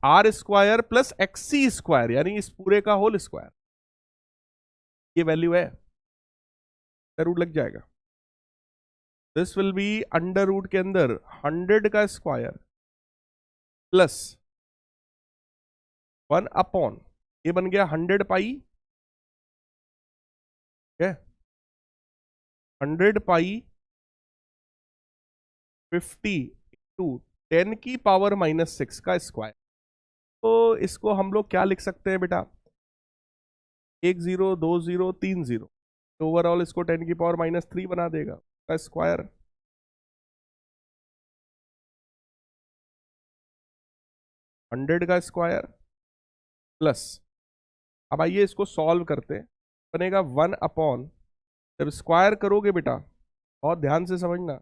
R square plus X C square यानी इस पूरे का होल स्क्वायर, ये वैल्यू है, जरूर लग जाएगा। This will be under root के अंदर 100 का स्क्वायर प्लस 1 अपॉन, ये बन गया 100 पाई, ठीक है, 100 पाई 50 टू 10 की पावर -6 का स्क्वायर। तो इसको हम लोग क्या लिख सकते हैं बेटा, 1 0 2 0 3 0, तो ओवरऑल इसको 10 की पावर -3 बना देगा का स्क्वायर। हंड्रेड का स्क्वायर प्लस, अब आइए इसको सॉल्व करते हैं, बनेगा 1 अपॉन, जब स्क्वायर करोगे बेटा बहुत ध्यान से समझना,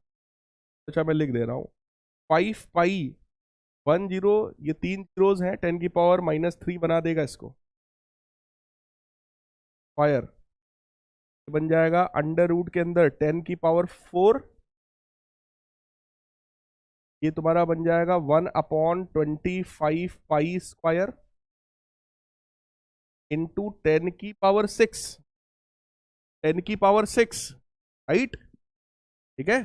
अच्छा मैं लिख दे रहा हूं, 5 पाई 1 0, ये 3 जीरोज हैं, 10 की पावर -3 बना देगा इसको स्क्वायर, बन जाएगा अंडर रूट के अंदर 10 की पावर 4, ये तुम्हारा बन जाएगा 1 अपॉन 25 पाई स्क्वायर इंटू 10 की पावर 6, 10 की पावर 6, राइट, ठीक है।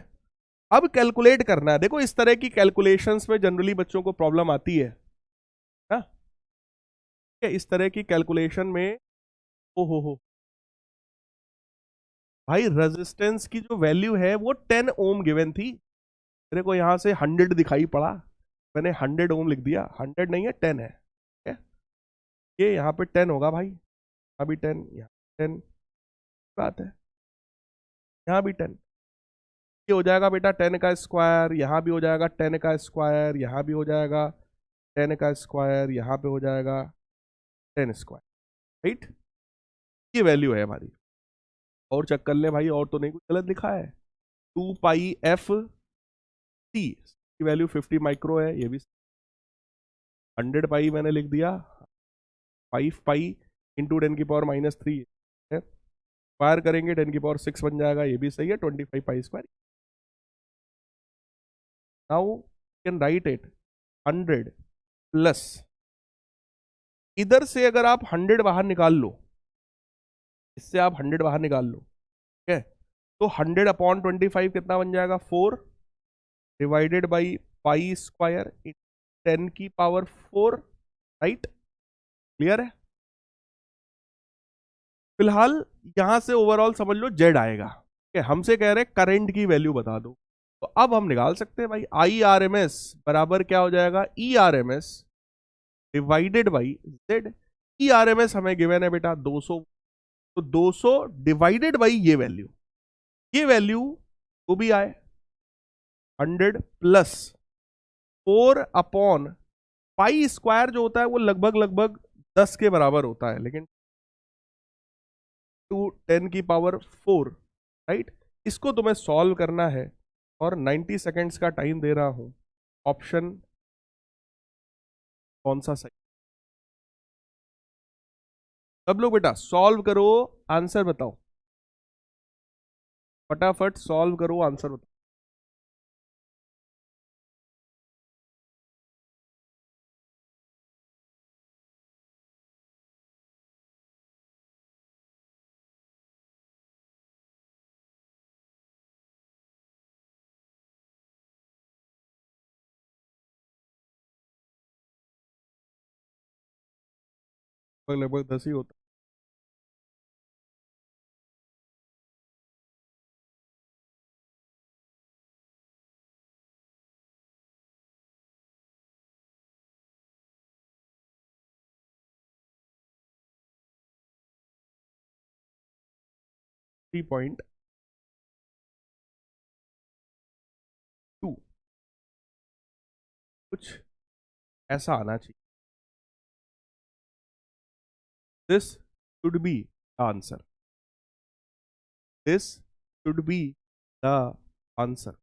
अब कैलकुलेट करना है, देखो इस तरह की कैलकुलेशंस में जनरली बच्चों को प्रॉब्लम आती है ना, इस तरह की कैलकुलेशन में, ओ हो भाई, रेजिस्टेंस की जो वैल्यू है वो 10 ओम गिवन थी, मेरे को यहां से 100 दिखाई पड़ा, मैंने 100 ओम लिख दिया, 100 नहीं है 10 है, ठीक है? ये यहाँ पे 10 होगा भाई, यहाँ भी 10, यहाँ 10, बात है, यहाँ भी 10, ये हो जाएगा बेटा 10 का स्क्वायर, यहाँ भी हो जाएगा 10 का स्क्वायर, यहाँ भी हो जाएगा 10 का स्क्वायर, यहाँ पे हो जाएगा 10 स्क्वायर, राइट, ये वैल्यू है हमारी। और चेक कर ले भाई, और तो नहीं कुछ गलत लिखा है, 2 पाई एफ सी की वैल्यू 50 माइक्रो है, ये भी 100 पाई मैंने लिख दिया, 5 पाई इंटू 10 की पावर -3 है, स्क्वायर करेंगे 10 की पावर 6 बन जाएगा, ये भी सही है, 25 pi square. Now can write it 100 plus, इधर से अगर आप 100 बाहर निकाल लो, इससे आप 100 बाहर निकाल लो, ठीक है, तो 100 अपॉन 25 कितना बन जाएगा, 4 डिवाइडेड बाई पाई स्क्वायर 10 की पावर 4, राइट, क्लियर है। फिलहाल यहां से ओवरऑल समझ लो जेड आएगा, ठीक है, हमसे कह रहे हैं करंट की वैल्यू बता दो, तो अब हम निकाल सकते हैं भाई, आई आर एम एस बराबर क्या हो जाएगा, E R M S divided by Z. E R M S हमें गिवन है बेटा 200, तो 200 डिवाइडेड बाई ये वैल्यू वो भी आए 100 प्लस 4 अपॉन पाई स्क्वायर जो होता है वो लगभग 10 के बराबर होता है, लेकिन 2 10 की पावर 4, राइट, इसको तुम्हें सॉल्व करना है और 90 सेकेंड्स का टाइम दे रहा हूं, ऑप्शन कौन सा सही, सब लोग बेटा सॉल्व करो, आंसर बताओ, फटाफट सॉल्व करो, आंसर बताओ। लगभग 10 ही होता 3.2, कुछ ऐसा आना चाहिए, this should be the answer, this should be the answer.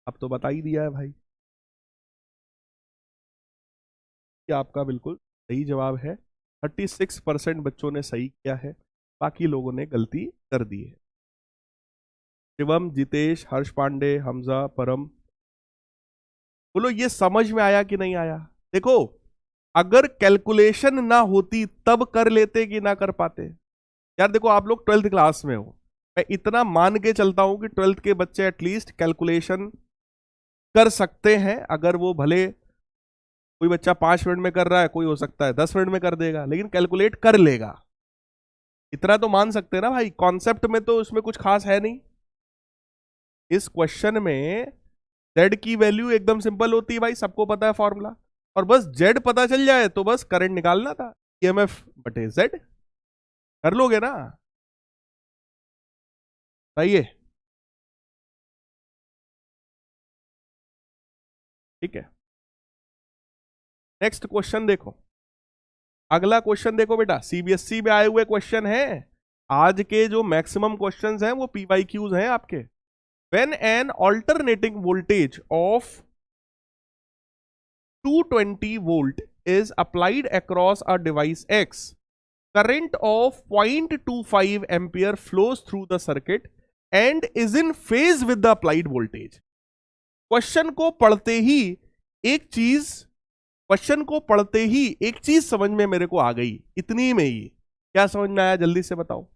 अब तो बता ही दिया है भाई, कि आपका बिल्कुल सही जवाब है, 36% बच्चों ने सही किया है, बाकी लोगों ने गलती कर दी है। शिवम, जितेश, हर्ष पांडे, हमजा, परम, बोलो ये समझ में आया कि नहीं आया। देखो अगर कैलकुलेशन ना होती तब कर लेते कि ना कर पाते, यार देखो आप लोग 12th क्लास में हो, मैं इतना मान के चलता हूं कि 12th के बच्चे एटलीस्ट कैलकुलेशन कर सकते हैं। अगर वो भले कोई बच्चा 5 मिनट में कर रहा है, कोई हो सकता है 10 मिनट में कर देगा, लेकिन कैलकुलेट कर लेगा। इतना तो मान सकते हैं ना भाई। कॉन्सेप्ट में तो उसमें कुछ खास है नहीं। इस क्वेश्चन में जेड की वैल्यू एकदम सिंपल होती है भाई, सबको पता है फॉर्मूला। और बस जेड पता चल जाए तो बस करंट निकालना था, ईएमएफ बटे जेड। कर लोगे ना? सही है, ठीक है। नेक्स्ट क्वेश्चन देखो, अगला क्वेश्चन देखो बेटा, सीबीएसई में आए हुए क्वेश्चन है। आज के जो मैक्सिमम क्वेश्चंस हैं वो पीवाईक्यूज हैं आपके। When an alternating voltage of 220 volt is applied across a device X, current of 0.25 ampere flows through the circuit and is in phase with the applied voltage. Question को पढ़ते ही एक चीज समझ में मेरे को आ गई, इतनी में ही। क्या समझ में आया जल्दी से बताओ?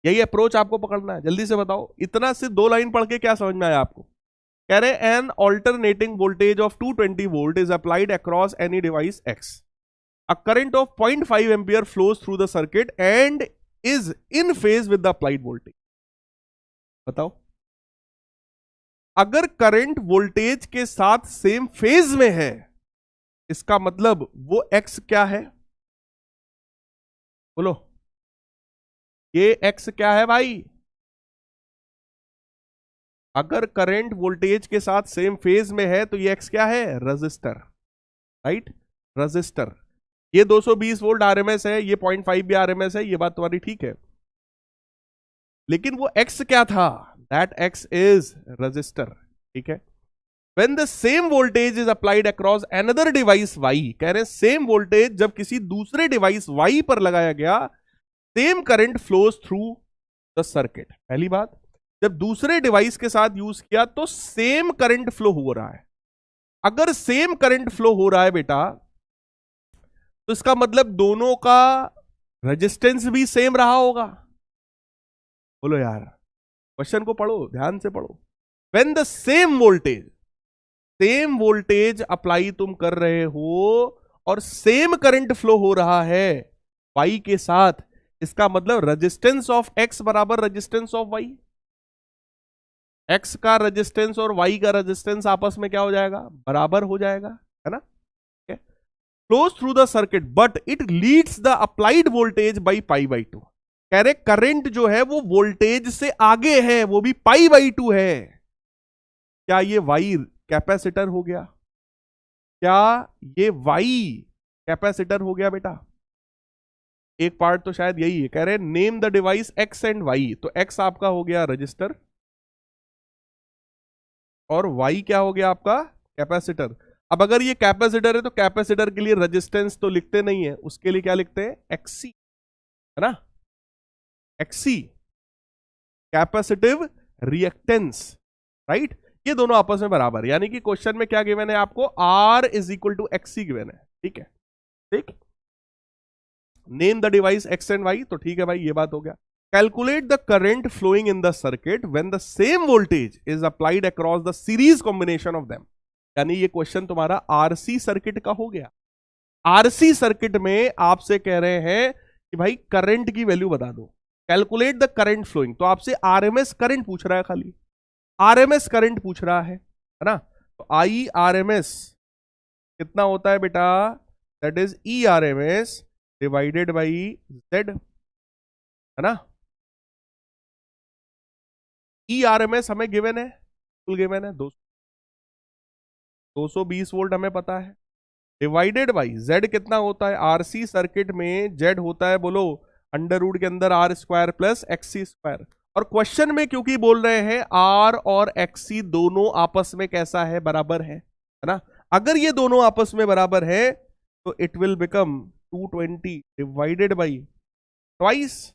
यही अप्रोच आपको पकड़ना है, जल्दी से बताओ। इतना सिर्फ 2 लाइन पढ़ के क्या समझ में आया आपको? कह रहे an alternating voltage of 220 volt is applied across any device X, a current of 0.5 ampere flows through the circuit and is in phase with the applied voltage. बताओ, अगर करंट वोल्टेज के साथ सेम फेज में है, इसका मतलब वो x क्या है? बोलो, ये एक्स क्या है भाई? अगर करंट वोल्टेज के साथ सेम फेज में है तो ये एक्स क्या है? Register, right? रजिस्टर। ये 220 वोल्ट आरएमएस है, ये 0.5 भी आरएमएस है, ये बात तुम्हारी ठीक है। लेकिन वो एक्स क्या था? दैट एक्स इज रजिस्टर, ठीक है। When the same voltage is applied across another device Y, कह रहे हैं सेम वोल्टेज जब किसी दूसरे डिवाइस Y पर लगाया गया, same current flows through the circuit. पहली बात, जब दूसरे डिवाइस के साथ यूज किया तो सेम करंट फ्लो हो रहा है। अगर सेम करंट फ्लो हो रहा है बेटा, तो इसका मतलब दोनों का रेजिस्टेंस भी सेम रहा होगा। बोलो यार, क्वेश्चन को पढ़ो, ध्यान से पढ़ो। When the same voltage apply तुम कर रहे हो और सेम करंट फ्लो हो रहा है वाई के साथ, इसका मतलब रेजिस्टेंस ऑफ एक्स बराबर रेजिस्टेंस ऑफ वाई। एक्स का रेजिस्टेंस और वाई का रेजिस्टेंस आपस में क्या हो जाएगा? बराबर हो जाएगा, है ना? Flows through the circuit but it leads the applied voltage by pi by 2। कह रहे करंट जो है वो वोल्टेज से आगे है, वो भी पाई बाई 2 है। क्या ये वाई कैपेसिटर हो गया? क्या ये वाई कैपेसिटर हो गया बेटा? एक पार्ट तो शायद यही है। कह रहे name the device X and Y, तो एक्स आपका हो गया रजिस्टर और वाई क्या हो गया आपका? कैपेसिटर। अब अगर ये कैपेसिटर है तो कैपेसिटर के लिए रेजिस्टेंस तो लिखते नहीं है, उसके लिए क्या लिखते हैं? एक्सी, है ना? X C, capacitive reactance, right? ये दोनों आपस में बराबर, यानी कि क्वेश्चन में क्या गिवन है आपको? R is equal to X C given है, ठीक है? ठीक, name the device X and Y, तो ठीक है भाई, ये बात हो गया। Calculate the current flowing in the circuit when the same voltage is applied across the series combination of them. यानी ये क्वेश्चन तुम्हारा आरसी सर्किट का हो गया। आरसी सर्किट में आपसे कह रहे हैं कि भाई करंट की वैल्यू बता दो, कैलकुलेट द करंट फ्लोइंग। तो आपसे आरएमएस करंट पूछ रहा है, खाली आरएमएस करंट पूछ रहा है ना? तो आई आरएमएस कितना होता है बेटा? That is E RMS divided by Z, है ना? ई आरएमएस हमें गिवन है, फुल गिवन है 220 वोल्ट हमें पता है, डिवाइडेड बाई जेड कितना होता है? आरसी सर्किट में जेड होता है, बोलो, अंडर रूट के अंदर R square plus X C square. और क्वेश्चन में क्योंकि बोल रहे हैं आर और एक्सी दोनों आपस में कैसा है? बराबर है ना? अगर ये दोनों आपस में बराबर है तो it will become 220 divided by twice,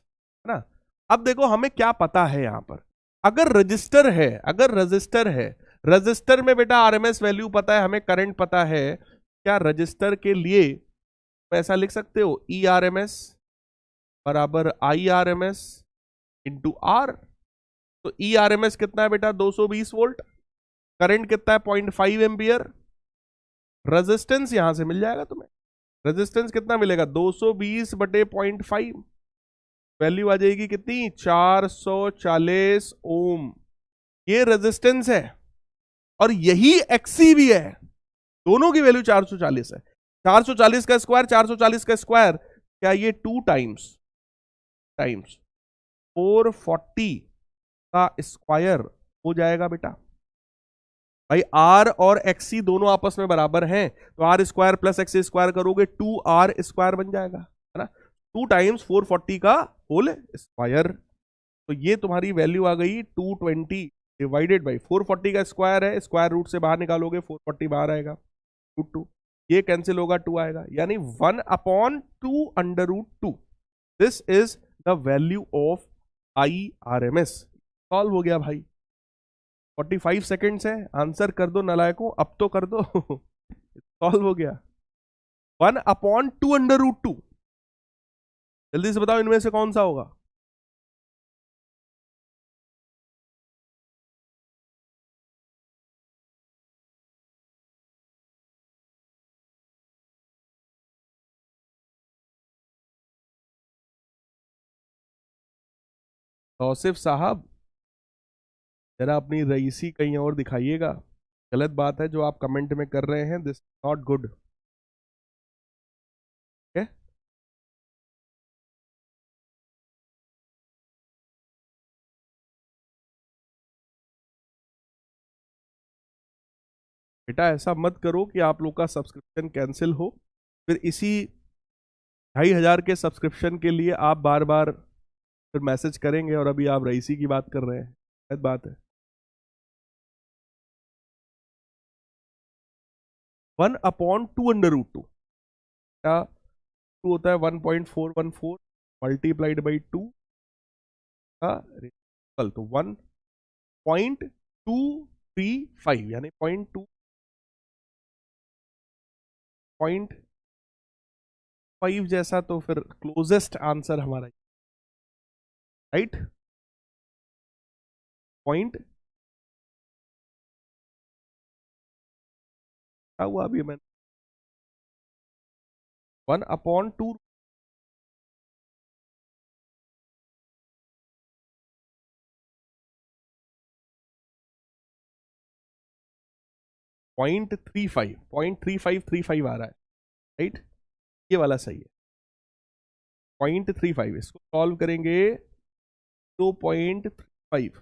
है ना? अब देखो हमें क्या पता है यहां पर, अगर रजिस्टर है, रजिस्टर में बेटा आरएमएस वैल्यू पता है, हमें करंट पता है। क्या रजिस्टर के लिए ऐसा लिख सकते हो? ई आर एम एस बराबर I R M S into R. तो ई आर एम एस कितना है बेटा? 220 वोल्ट। करंट कितना है? 0.5 एम्पियर। रेजिस्टेंस यहां से मिल जाएगा तुम्हें। रेजिस्टेंस कितना मिलेगा? 220 बटे 0.5। वैल्यू आ जाएगी कितनी? 440 ओम। ये रेजिस्टेंस है और यही एक्सी भी है। दोनों की वैल्यू 440 है। 440 का स्क्वायर, 440 का स्क्वायर, क्या ये 2 टाइम्स 440 का स्क्वायर हो जाएगा बेटा। भाई आर और एक्सी दोनों आपस में बराबर हैं, तो R square plus X C square करोगे 2r स्क्वायर बन जाएगा, है ना। 2 टाइम्स 440 का होल स्क्वायर। तो ये तुम्हारी वैल्यू आ गई 220 डिवाइडेड बाई 440 का स्क्वायर है, स्क्वायर रूट से बाहर निकालोगे 440 बाहर आएगा, रूट 2। ये कैंसिल होगा, 2 आएगा, यानी 1/2 under root 2। This is the value of IRMS। Solve हो गया भाई। 45 सेकेंड्स है, आंसर कर दो नालायकों, अब तो कर दो। सॉल्व हो गया। 1/2 अंडर रूट 2। जल्दी से बताओ इनमें से कौन सा होगा? तौसिफ साहब, जरा अपनी रईसी कहीं और दिखाइएगा। गलत बात है जो आप कमेंट में कर रहे हैं, दिस नॉट गुड। बेटा ऐसा मत करो कि आप लोग का सब्सक्रिप्शन कैंसिल हो, फिर इसी 2,500 के सब्सक्रिप्शन के लिए आप बार बार फिर मैसेज करेंगे और अभी आप रईसी की बात कर रहे हैं। गलत बात है। 1/2 अंडर रूट 2 क्या? 2 होता है 1.414 मल्टीप्लाइड बाई 2 का रेडिकल, तो 1.235 यानी 0.5 जैसा, तो फिर क्लोजेस्ट आंसर हमारा राइट। पॉइंट क्या हुआ अभी? मैंने 1/2 0.35 आ रहा है, राइट। ये वाला सही है। 0.35 इसको सॉल्व करेंगे तो 0.35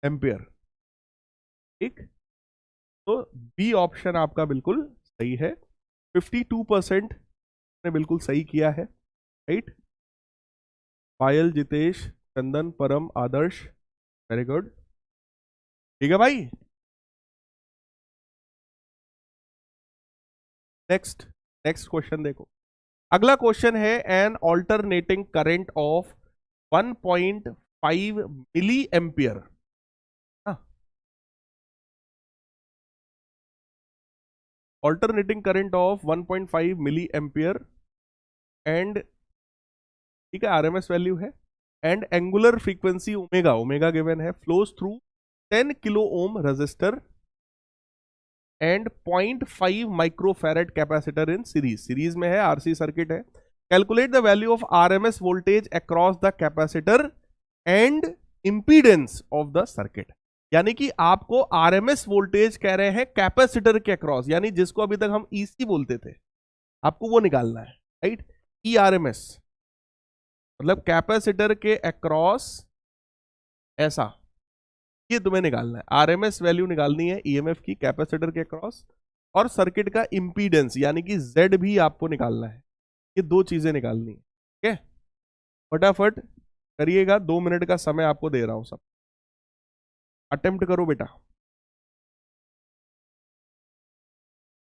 एम्पियर, ठीक। तो बी ऑप्शन आपका बिल्कुल सही है। 52% ने बिल्कुल सही किया है, राइट। पायल, जितेश, चंदन, परम, आदर्श, वेरी गुड। ठीक है भाई। नेक्स्ट नेक्स्ट क्वेश्चन देखो। अगला क्वेश्चन है, an alternating current of 1.5 milli ampere. Alternating current of 1.5 milli ampere and, ठीक है, आरएमएस वैल्यू है, and angular frequency omega, omega given है, flows through 10 kilo ohm resistor and 0.5 microfarad capacitor in series. Series में है, RC circuit है। Calculate the value of RMS voltage across the capacitor and impedance of the circuit. यानी कि आपको RMS voltage कह रहे हैं कैपेसिटर के अक्रॉस, यानी जिसको अभी तक हम ईसी बोलते थे, आपको वो निकालना है, राइट। ई आरएमएस मतलब कैपेसिटर के अक्रॉस ऐसा, ये तुम्हें निकालना है। आरएमएस वैल्यू निकालनी है ईएमएफ की कैपेसिटर के अक्रॉस, और सर्किट का इंपीडेंस यानी कि जेड भी आपको निकालना है। ये दो चीजें निकालनी है, ठीक है। फटाफट करिएगा, 2 मिनट का समय आपको दे रहा हूं, सब अटेम्प्ट करो बेटा,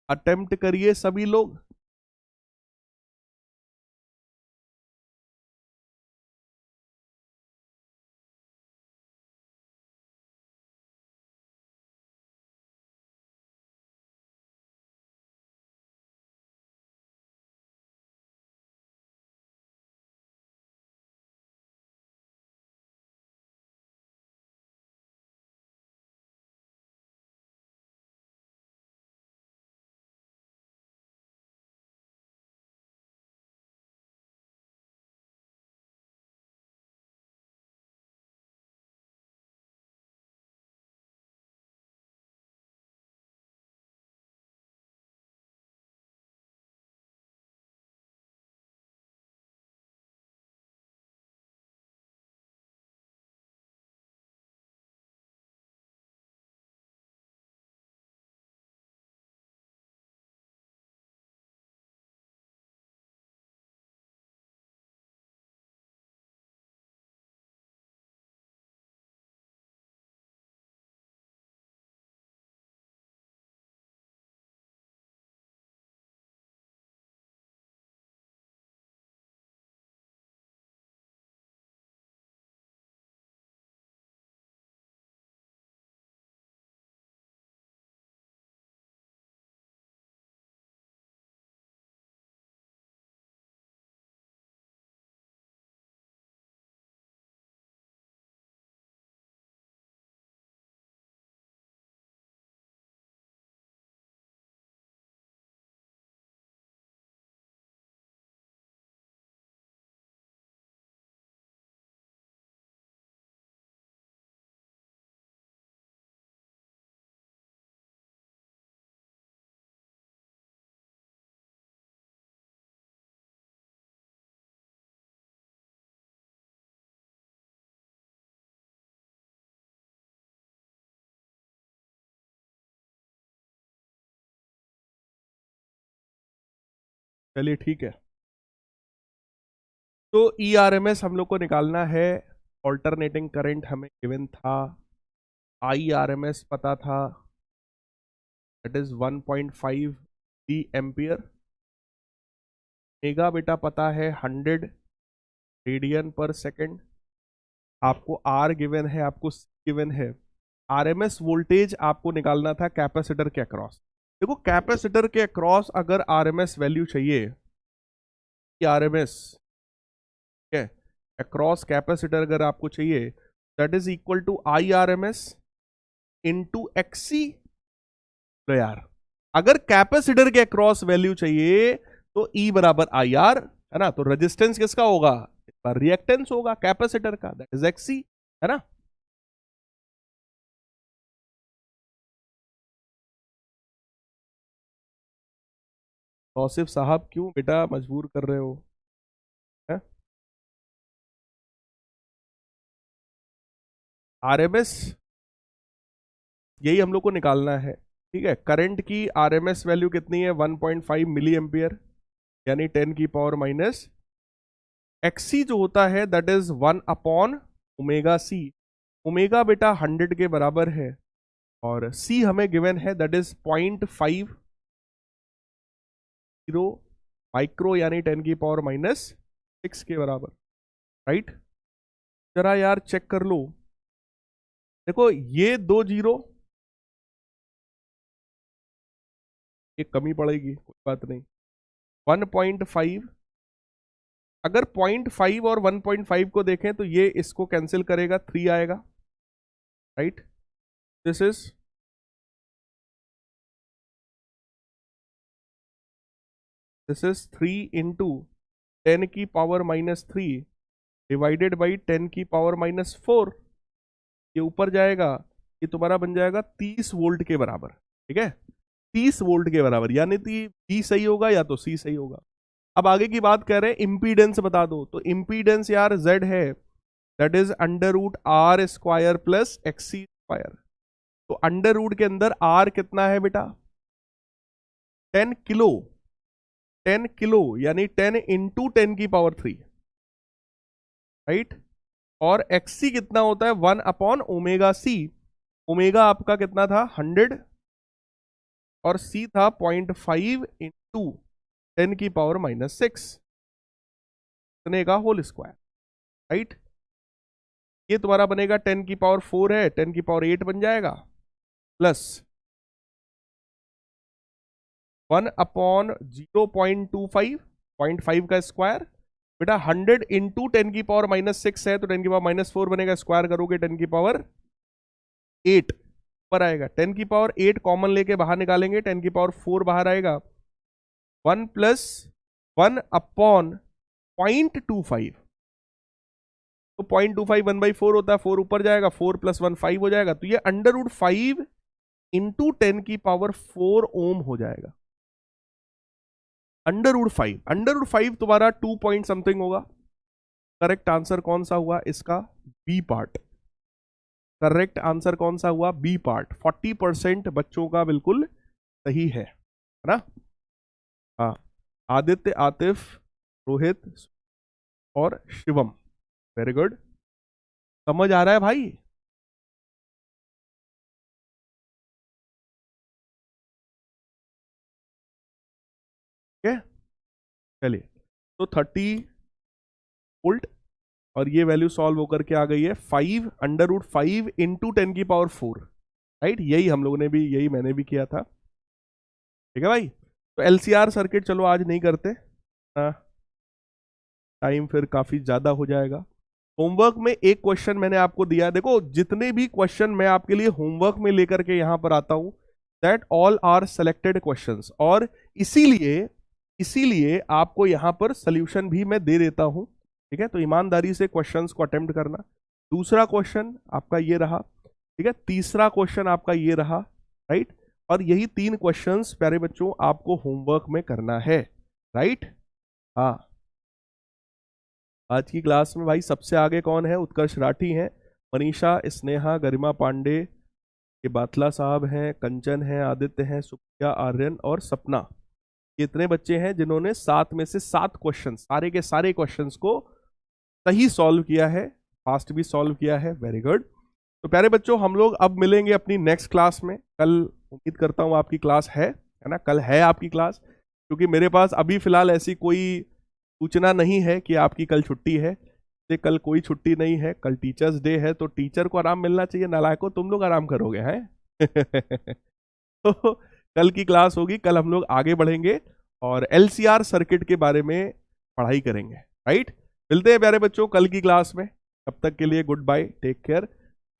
अटेम्प्ट करिए सभी लोग। चलिए ठीक है। तो ERMS हम लोग को निकालना है। ऑल्टरनेटिंग करंट हमें गिवन था, IRMS पता था, that is 1.5 D ampere. Mega बेटा पता है 100 रेडियन पर सेकेंड। आपको R गिवन है, आपको C गिवन है। RMS वोल्टेज आपको निकालना था कैपेसिटर के अक्रॉस। देखो कैपेसिटर के अक्रॉस अगर RMS वैल्यू चाहिए, RMS है अक्रॉस कैपेसिटर अगर आपको चाहिए, that is equal to IRMS into XC। तो यार अगर कैपेसिटर के अक्रॉस वैल्यू चाहिए तो E बराबर IR है ना, तो रेजिस्टेंस किसका होगा, रिएक्टेंस होगा कैपेसिटर का, दैट इज XC है ना। तौसीफ साहब क्यों बेटा मजबूर कर रहे हो है? RMS यही हम लोग को निकालना है, ठीक है। करंट की RMS वैल्यू कितनी है, 1.5 मिली एम्पियर, यानी 10 की पावर माइनस। XC जो होता है that is 1 upon omega C। Omega बेटा 100 के बराबर है और C हमें गिवन है दैट इज 0.50 माइक्रो, यानी 10 की पावर माइनस 6 के बराबर, राइट। जरा यार चेक कर लो, देखो ये 2 जीरो, एक कमी पड़ेगी कोई बात नहीं। 1.5, अगर 0.5 और 1.5 को देखें तो ये इसको कैंसिल करेगा, 3 आएगा, right. This is this is 3 into 10 की पावर माइनस 3 डिवाइडेड बाई 10 की पावर माइनस 4। ये ऊपर जाएगा, ये तुम्हारा बन जाएगा 30 वोल्ट के बराबर, ठीक है। 30 वोल्ट के बराबर, यानी बी सही होगा या तो सी सही होगा। अब आगे की बात कर रहे हैं, इंपीडेंस बता दो, तो इंपीडेंस यार Z है, that is under root R square plus XC square. तो अंडर रूट के अंदर R कितना है बेटा, 10 किलो, 10 किलो यानी 10 इंटू 10 की पावर 3, राइट। और XC कितना होता है, 1 अपॉन ओमेगा C। ओमेगा आपका कितना था 100 और C था 0.5 इंटू 10 की पावर माइनस 6 इतने का होल स्क्वायर, राइट। ये तुम्हारा बनेगा 10 की पावर 4 है, 10 की पावर 8 बन जाएगा, प्लस 1 अपॉन 0.25, 0.5 का स्क्वायर बेटा 100 इंटू 10 की पावर माइनस 6 है, तो 10 की पावर माइनस 4 बनेगा, स्क्वायर करोगे 10 की पावर 8 पर आएगा। 10 की पावर 8 कॉमन लेके बाहर निकालेंगे, 10 की पावर 4 बाहर आएगा, 1 प्लस 1 अपॉन 0.25, तो 0.25 1/4 होता है, 4 ऊपर जाएगा, 4 प्लस 1 5 हो जाएगा, तो ये अंडर रूट 5 इंटू 10 की पावर 4 ओम हो जाएगा। अंडर रूट 5 तुम्हारा 2 पॉइंट समथिंग होगा। करेक्ट आंसर कौन सा हुआ इसका, बी पार्ट। करेक्ट आंसर कौन सा हुआ, बी पार्ट। 40% बच्चों का बिल्कुल सही है ना। हाँ, आदित्य, आतिफ, रोहित और शिवम, वेरी गुड। समझ आ रहा है भाई, ठीक है। चलिए, तो 30 वोल्ट और ये वैल्यू सॉल्व होकर के आ गई है 5 अंडर रूट 5 इंटू 10 की पावर 4, राइट। यही हम लोगों ने भी, यही मैंने भी किया था, ठीक है भाई। तो LCR सर्किट चलो आज नहीं करते, टाइम फिर काफी ज्यादा हो जाएगा। होमवर्क में एक क्वेश्चन मैंने आपको दिया, देखो जितने भी क्वेश्चन मैं आपके लिए होमवर्क में लेकर के यहां पर आता हूं, that all are selected questions, और इसीलिए आपको यहां पर सोल्यूशन भी मैं दे देता हूं, ठीक है। तो ईमानदारी से क्वेश्चंस को अटेम्प्ट करना। दूसरा क्वेश्चन आपका ये रहा, ठीक है। तीसरा क्वेश्चन आपका ये रहा, राइट। और यही 3 क्वेश्चंस प्यारे बच्चों आपको होमवर्क में करना है, राइट। हाँ, आज की क्लास में भाई सबसे आगे कौन है, उत्कर्ष राठी हैं, मनीषा, स्नेहा, गरिमा पांडे, ये बातला साहब हैं, कंचन हैं, आदित्य हैं, सुप्रिया, आर्यन और सपना। ये इतने बच्चे हैं जिन्होंने 7 में से 7 क्वेश्चन, सारे के सारे क्वेश्चंस को सही सॉल्व किया है, फास्ट भी सॉल्व किया है। Very good. तो प्यारे बच्चों, हम लोग अब मिलेंगे अपनी नेक्स्ट क्लास में। कल उम्मीद करता हूँ आपकी क्लास है ना? कल है आपकी क्लास, क्योंकि मेरे पास अभी फिलहाल ऐसी कोई सूचना नहीं है कि आपकी कल छुट्टी है। तो कल कोई छुट्टी नहीं है, कल टीचर्स डे है, तो टीचर को आराम मिलना चाहिए। नालायकों, तुम लोग आराम करोगे हैं? तो कल की क्लास होगी, कल हम लोग आगे बढ़ेंगे और एलसीआर सर्किट के बारे में पढ़ाई करेंगे। राइट, मिलते हैं प्यारे बच्चों कल की क्लास में। तब तक के लिए गुड बाय, टेक केयर।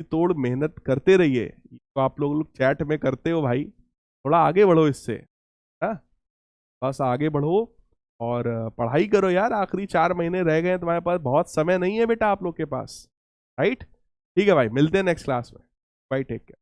तोड़ मेहनत करते रहिए, तो आप लोग चैट में करते हो भाई, थोड़ा आगे बढ़ो इससे, हाँ बस आगे बढ़ो और पढ़ाई करो यार। आखिरी 4 महीने रह गए हैं तुम्हारे पास, बहुत समय नहीं है बेटा आप लोग के पास। राइट, ठीक है भाई, मिलते हैं नेक्स्ट क्लास में। Bye, take care.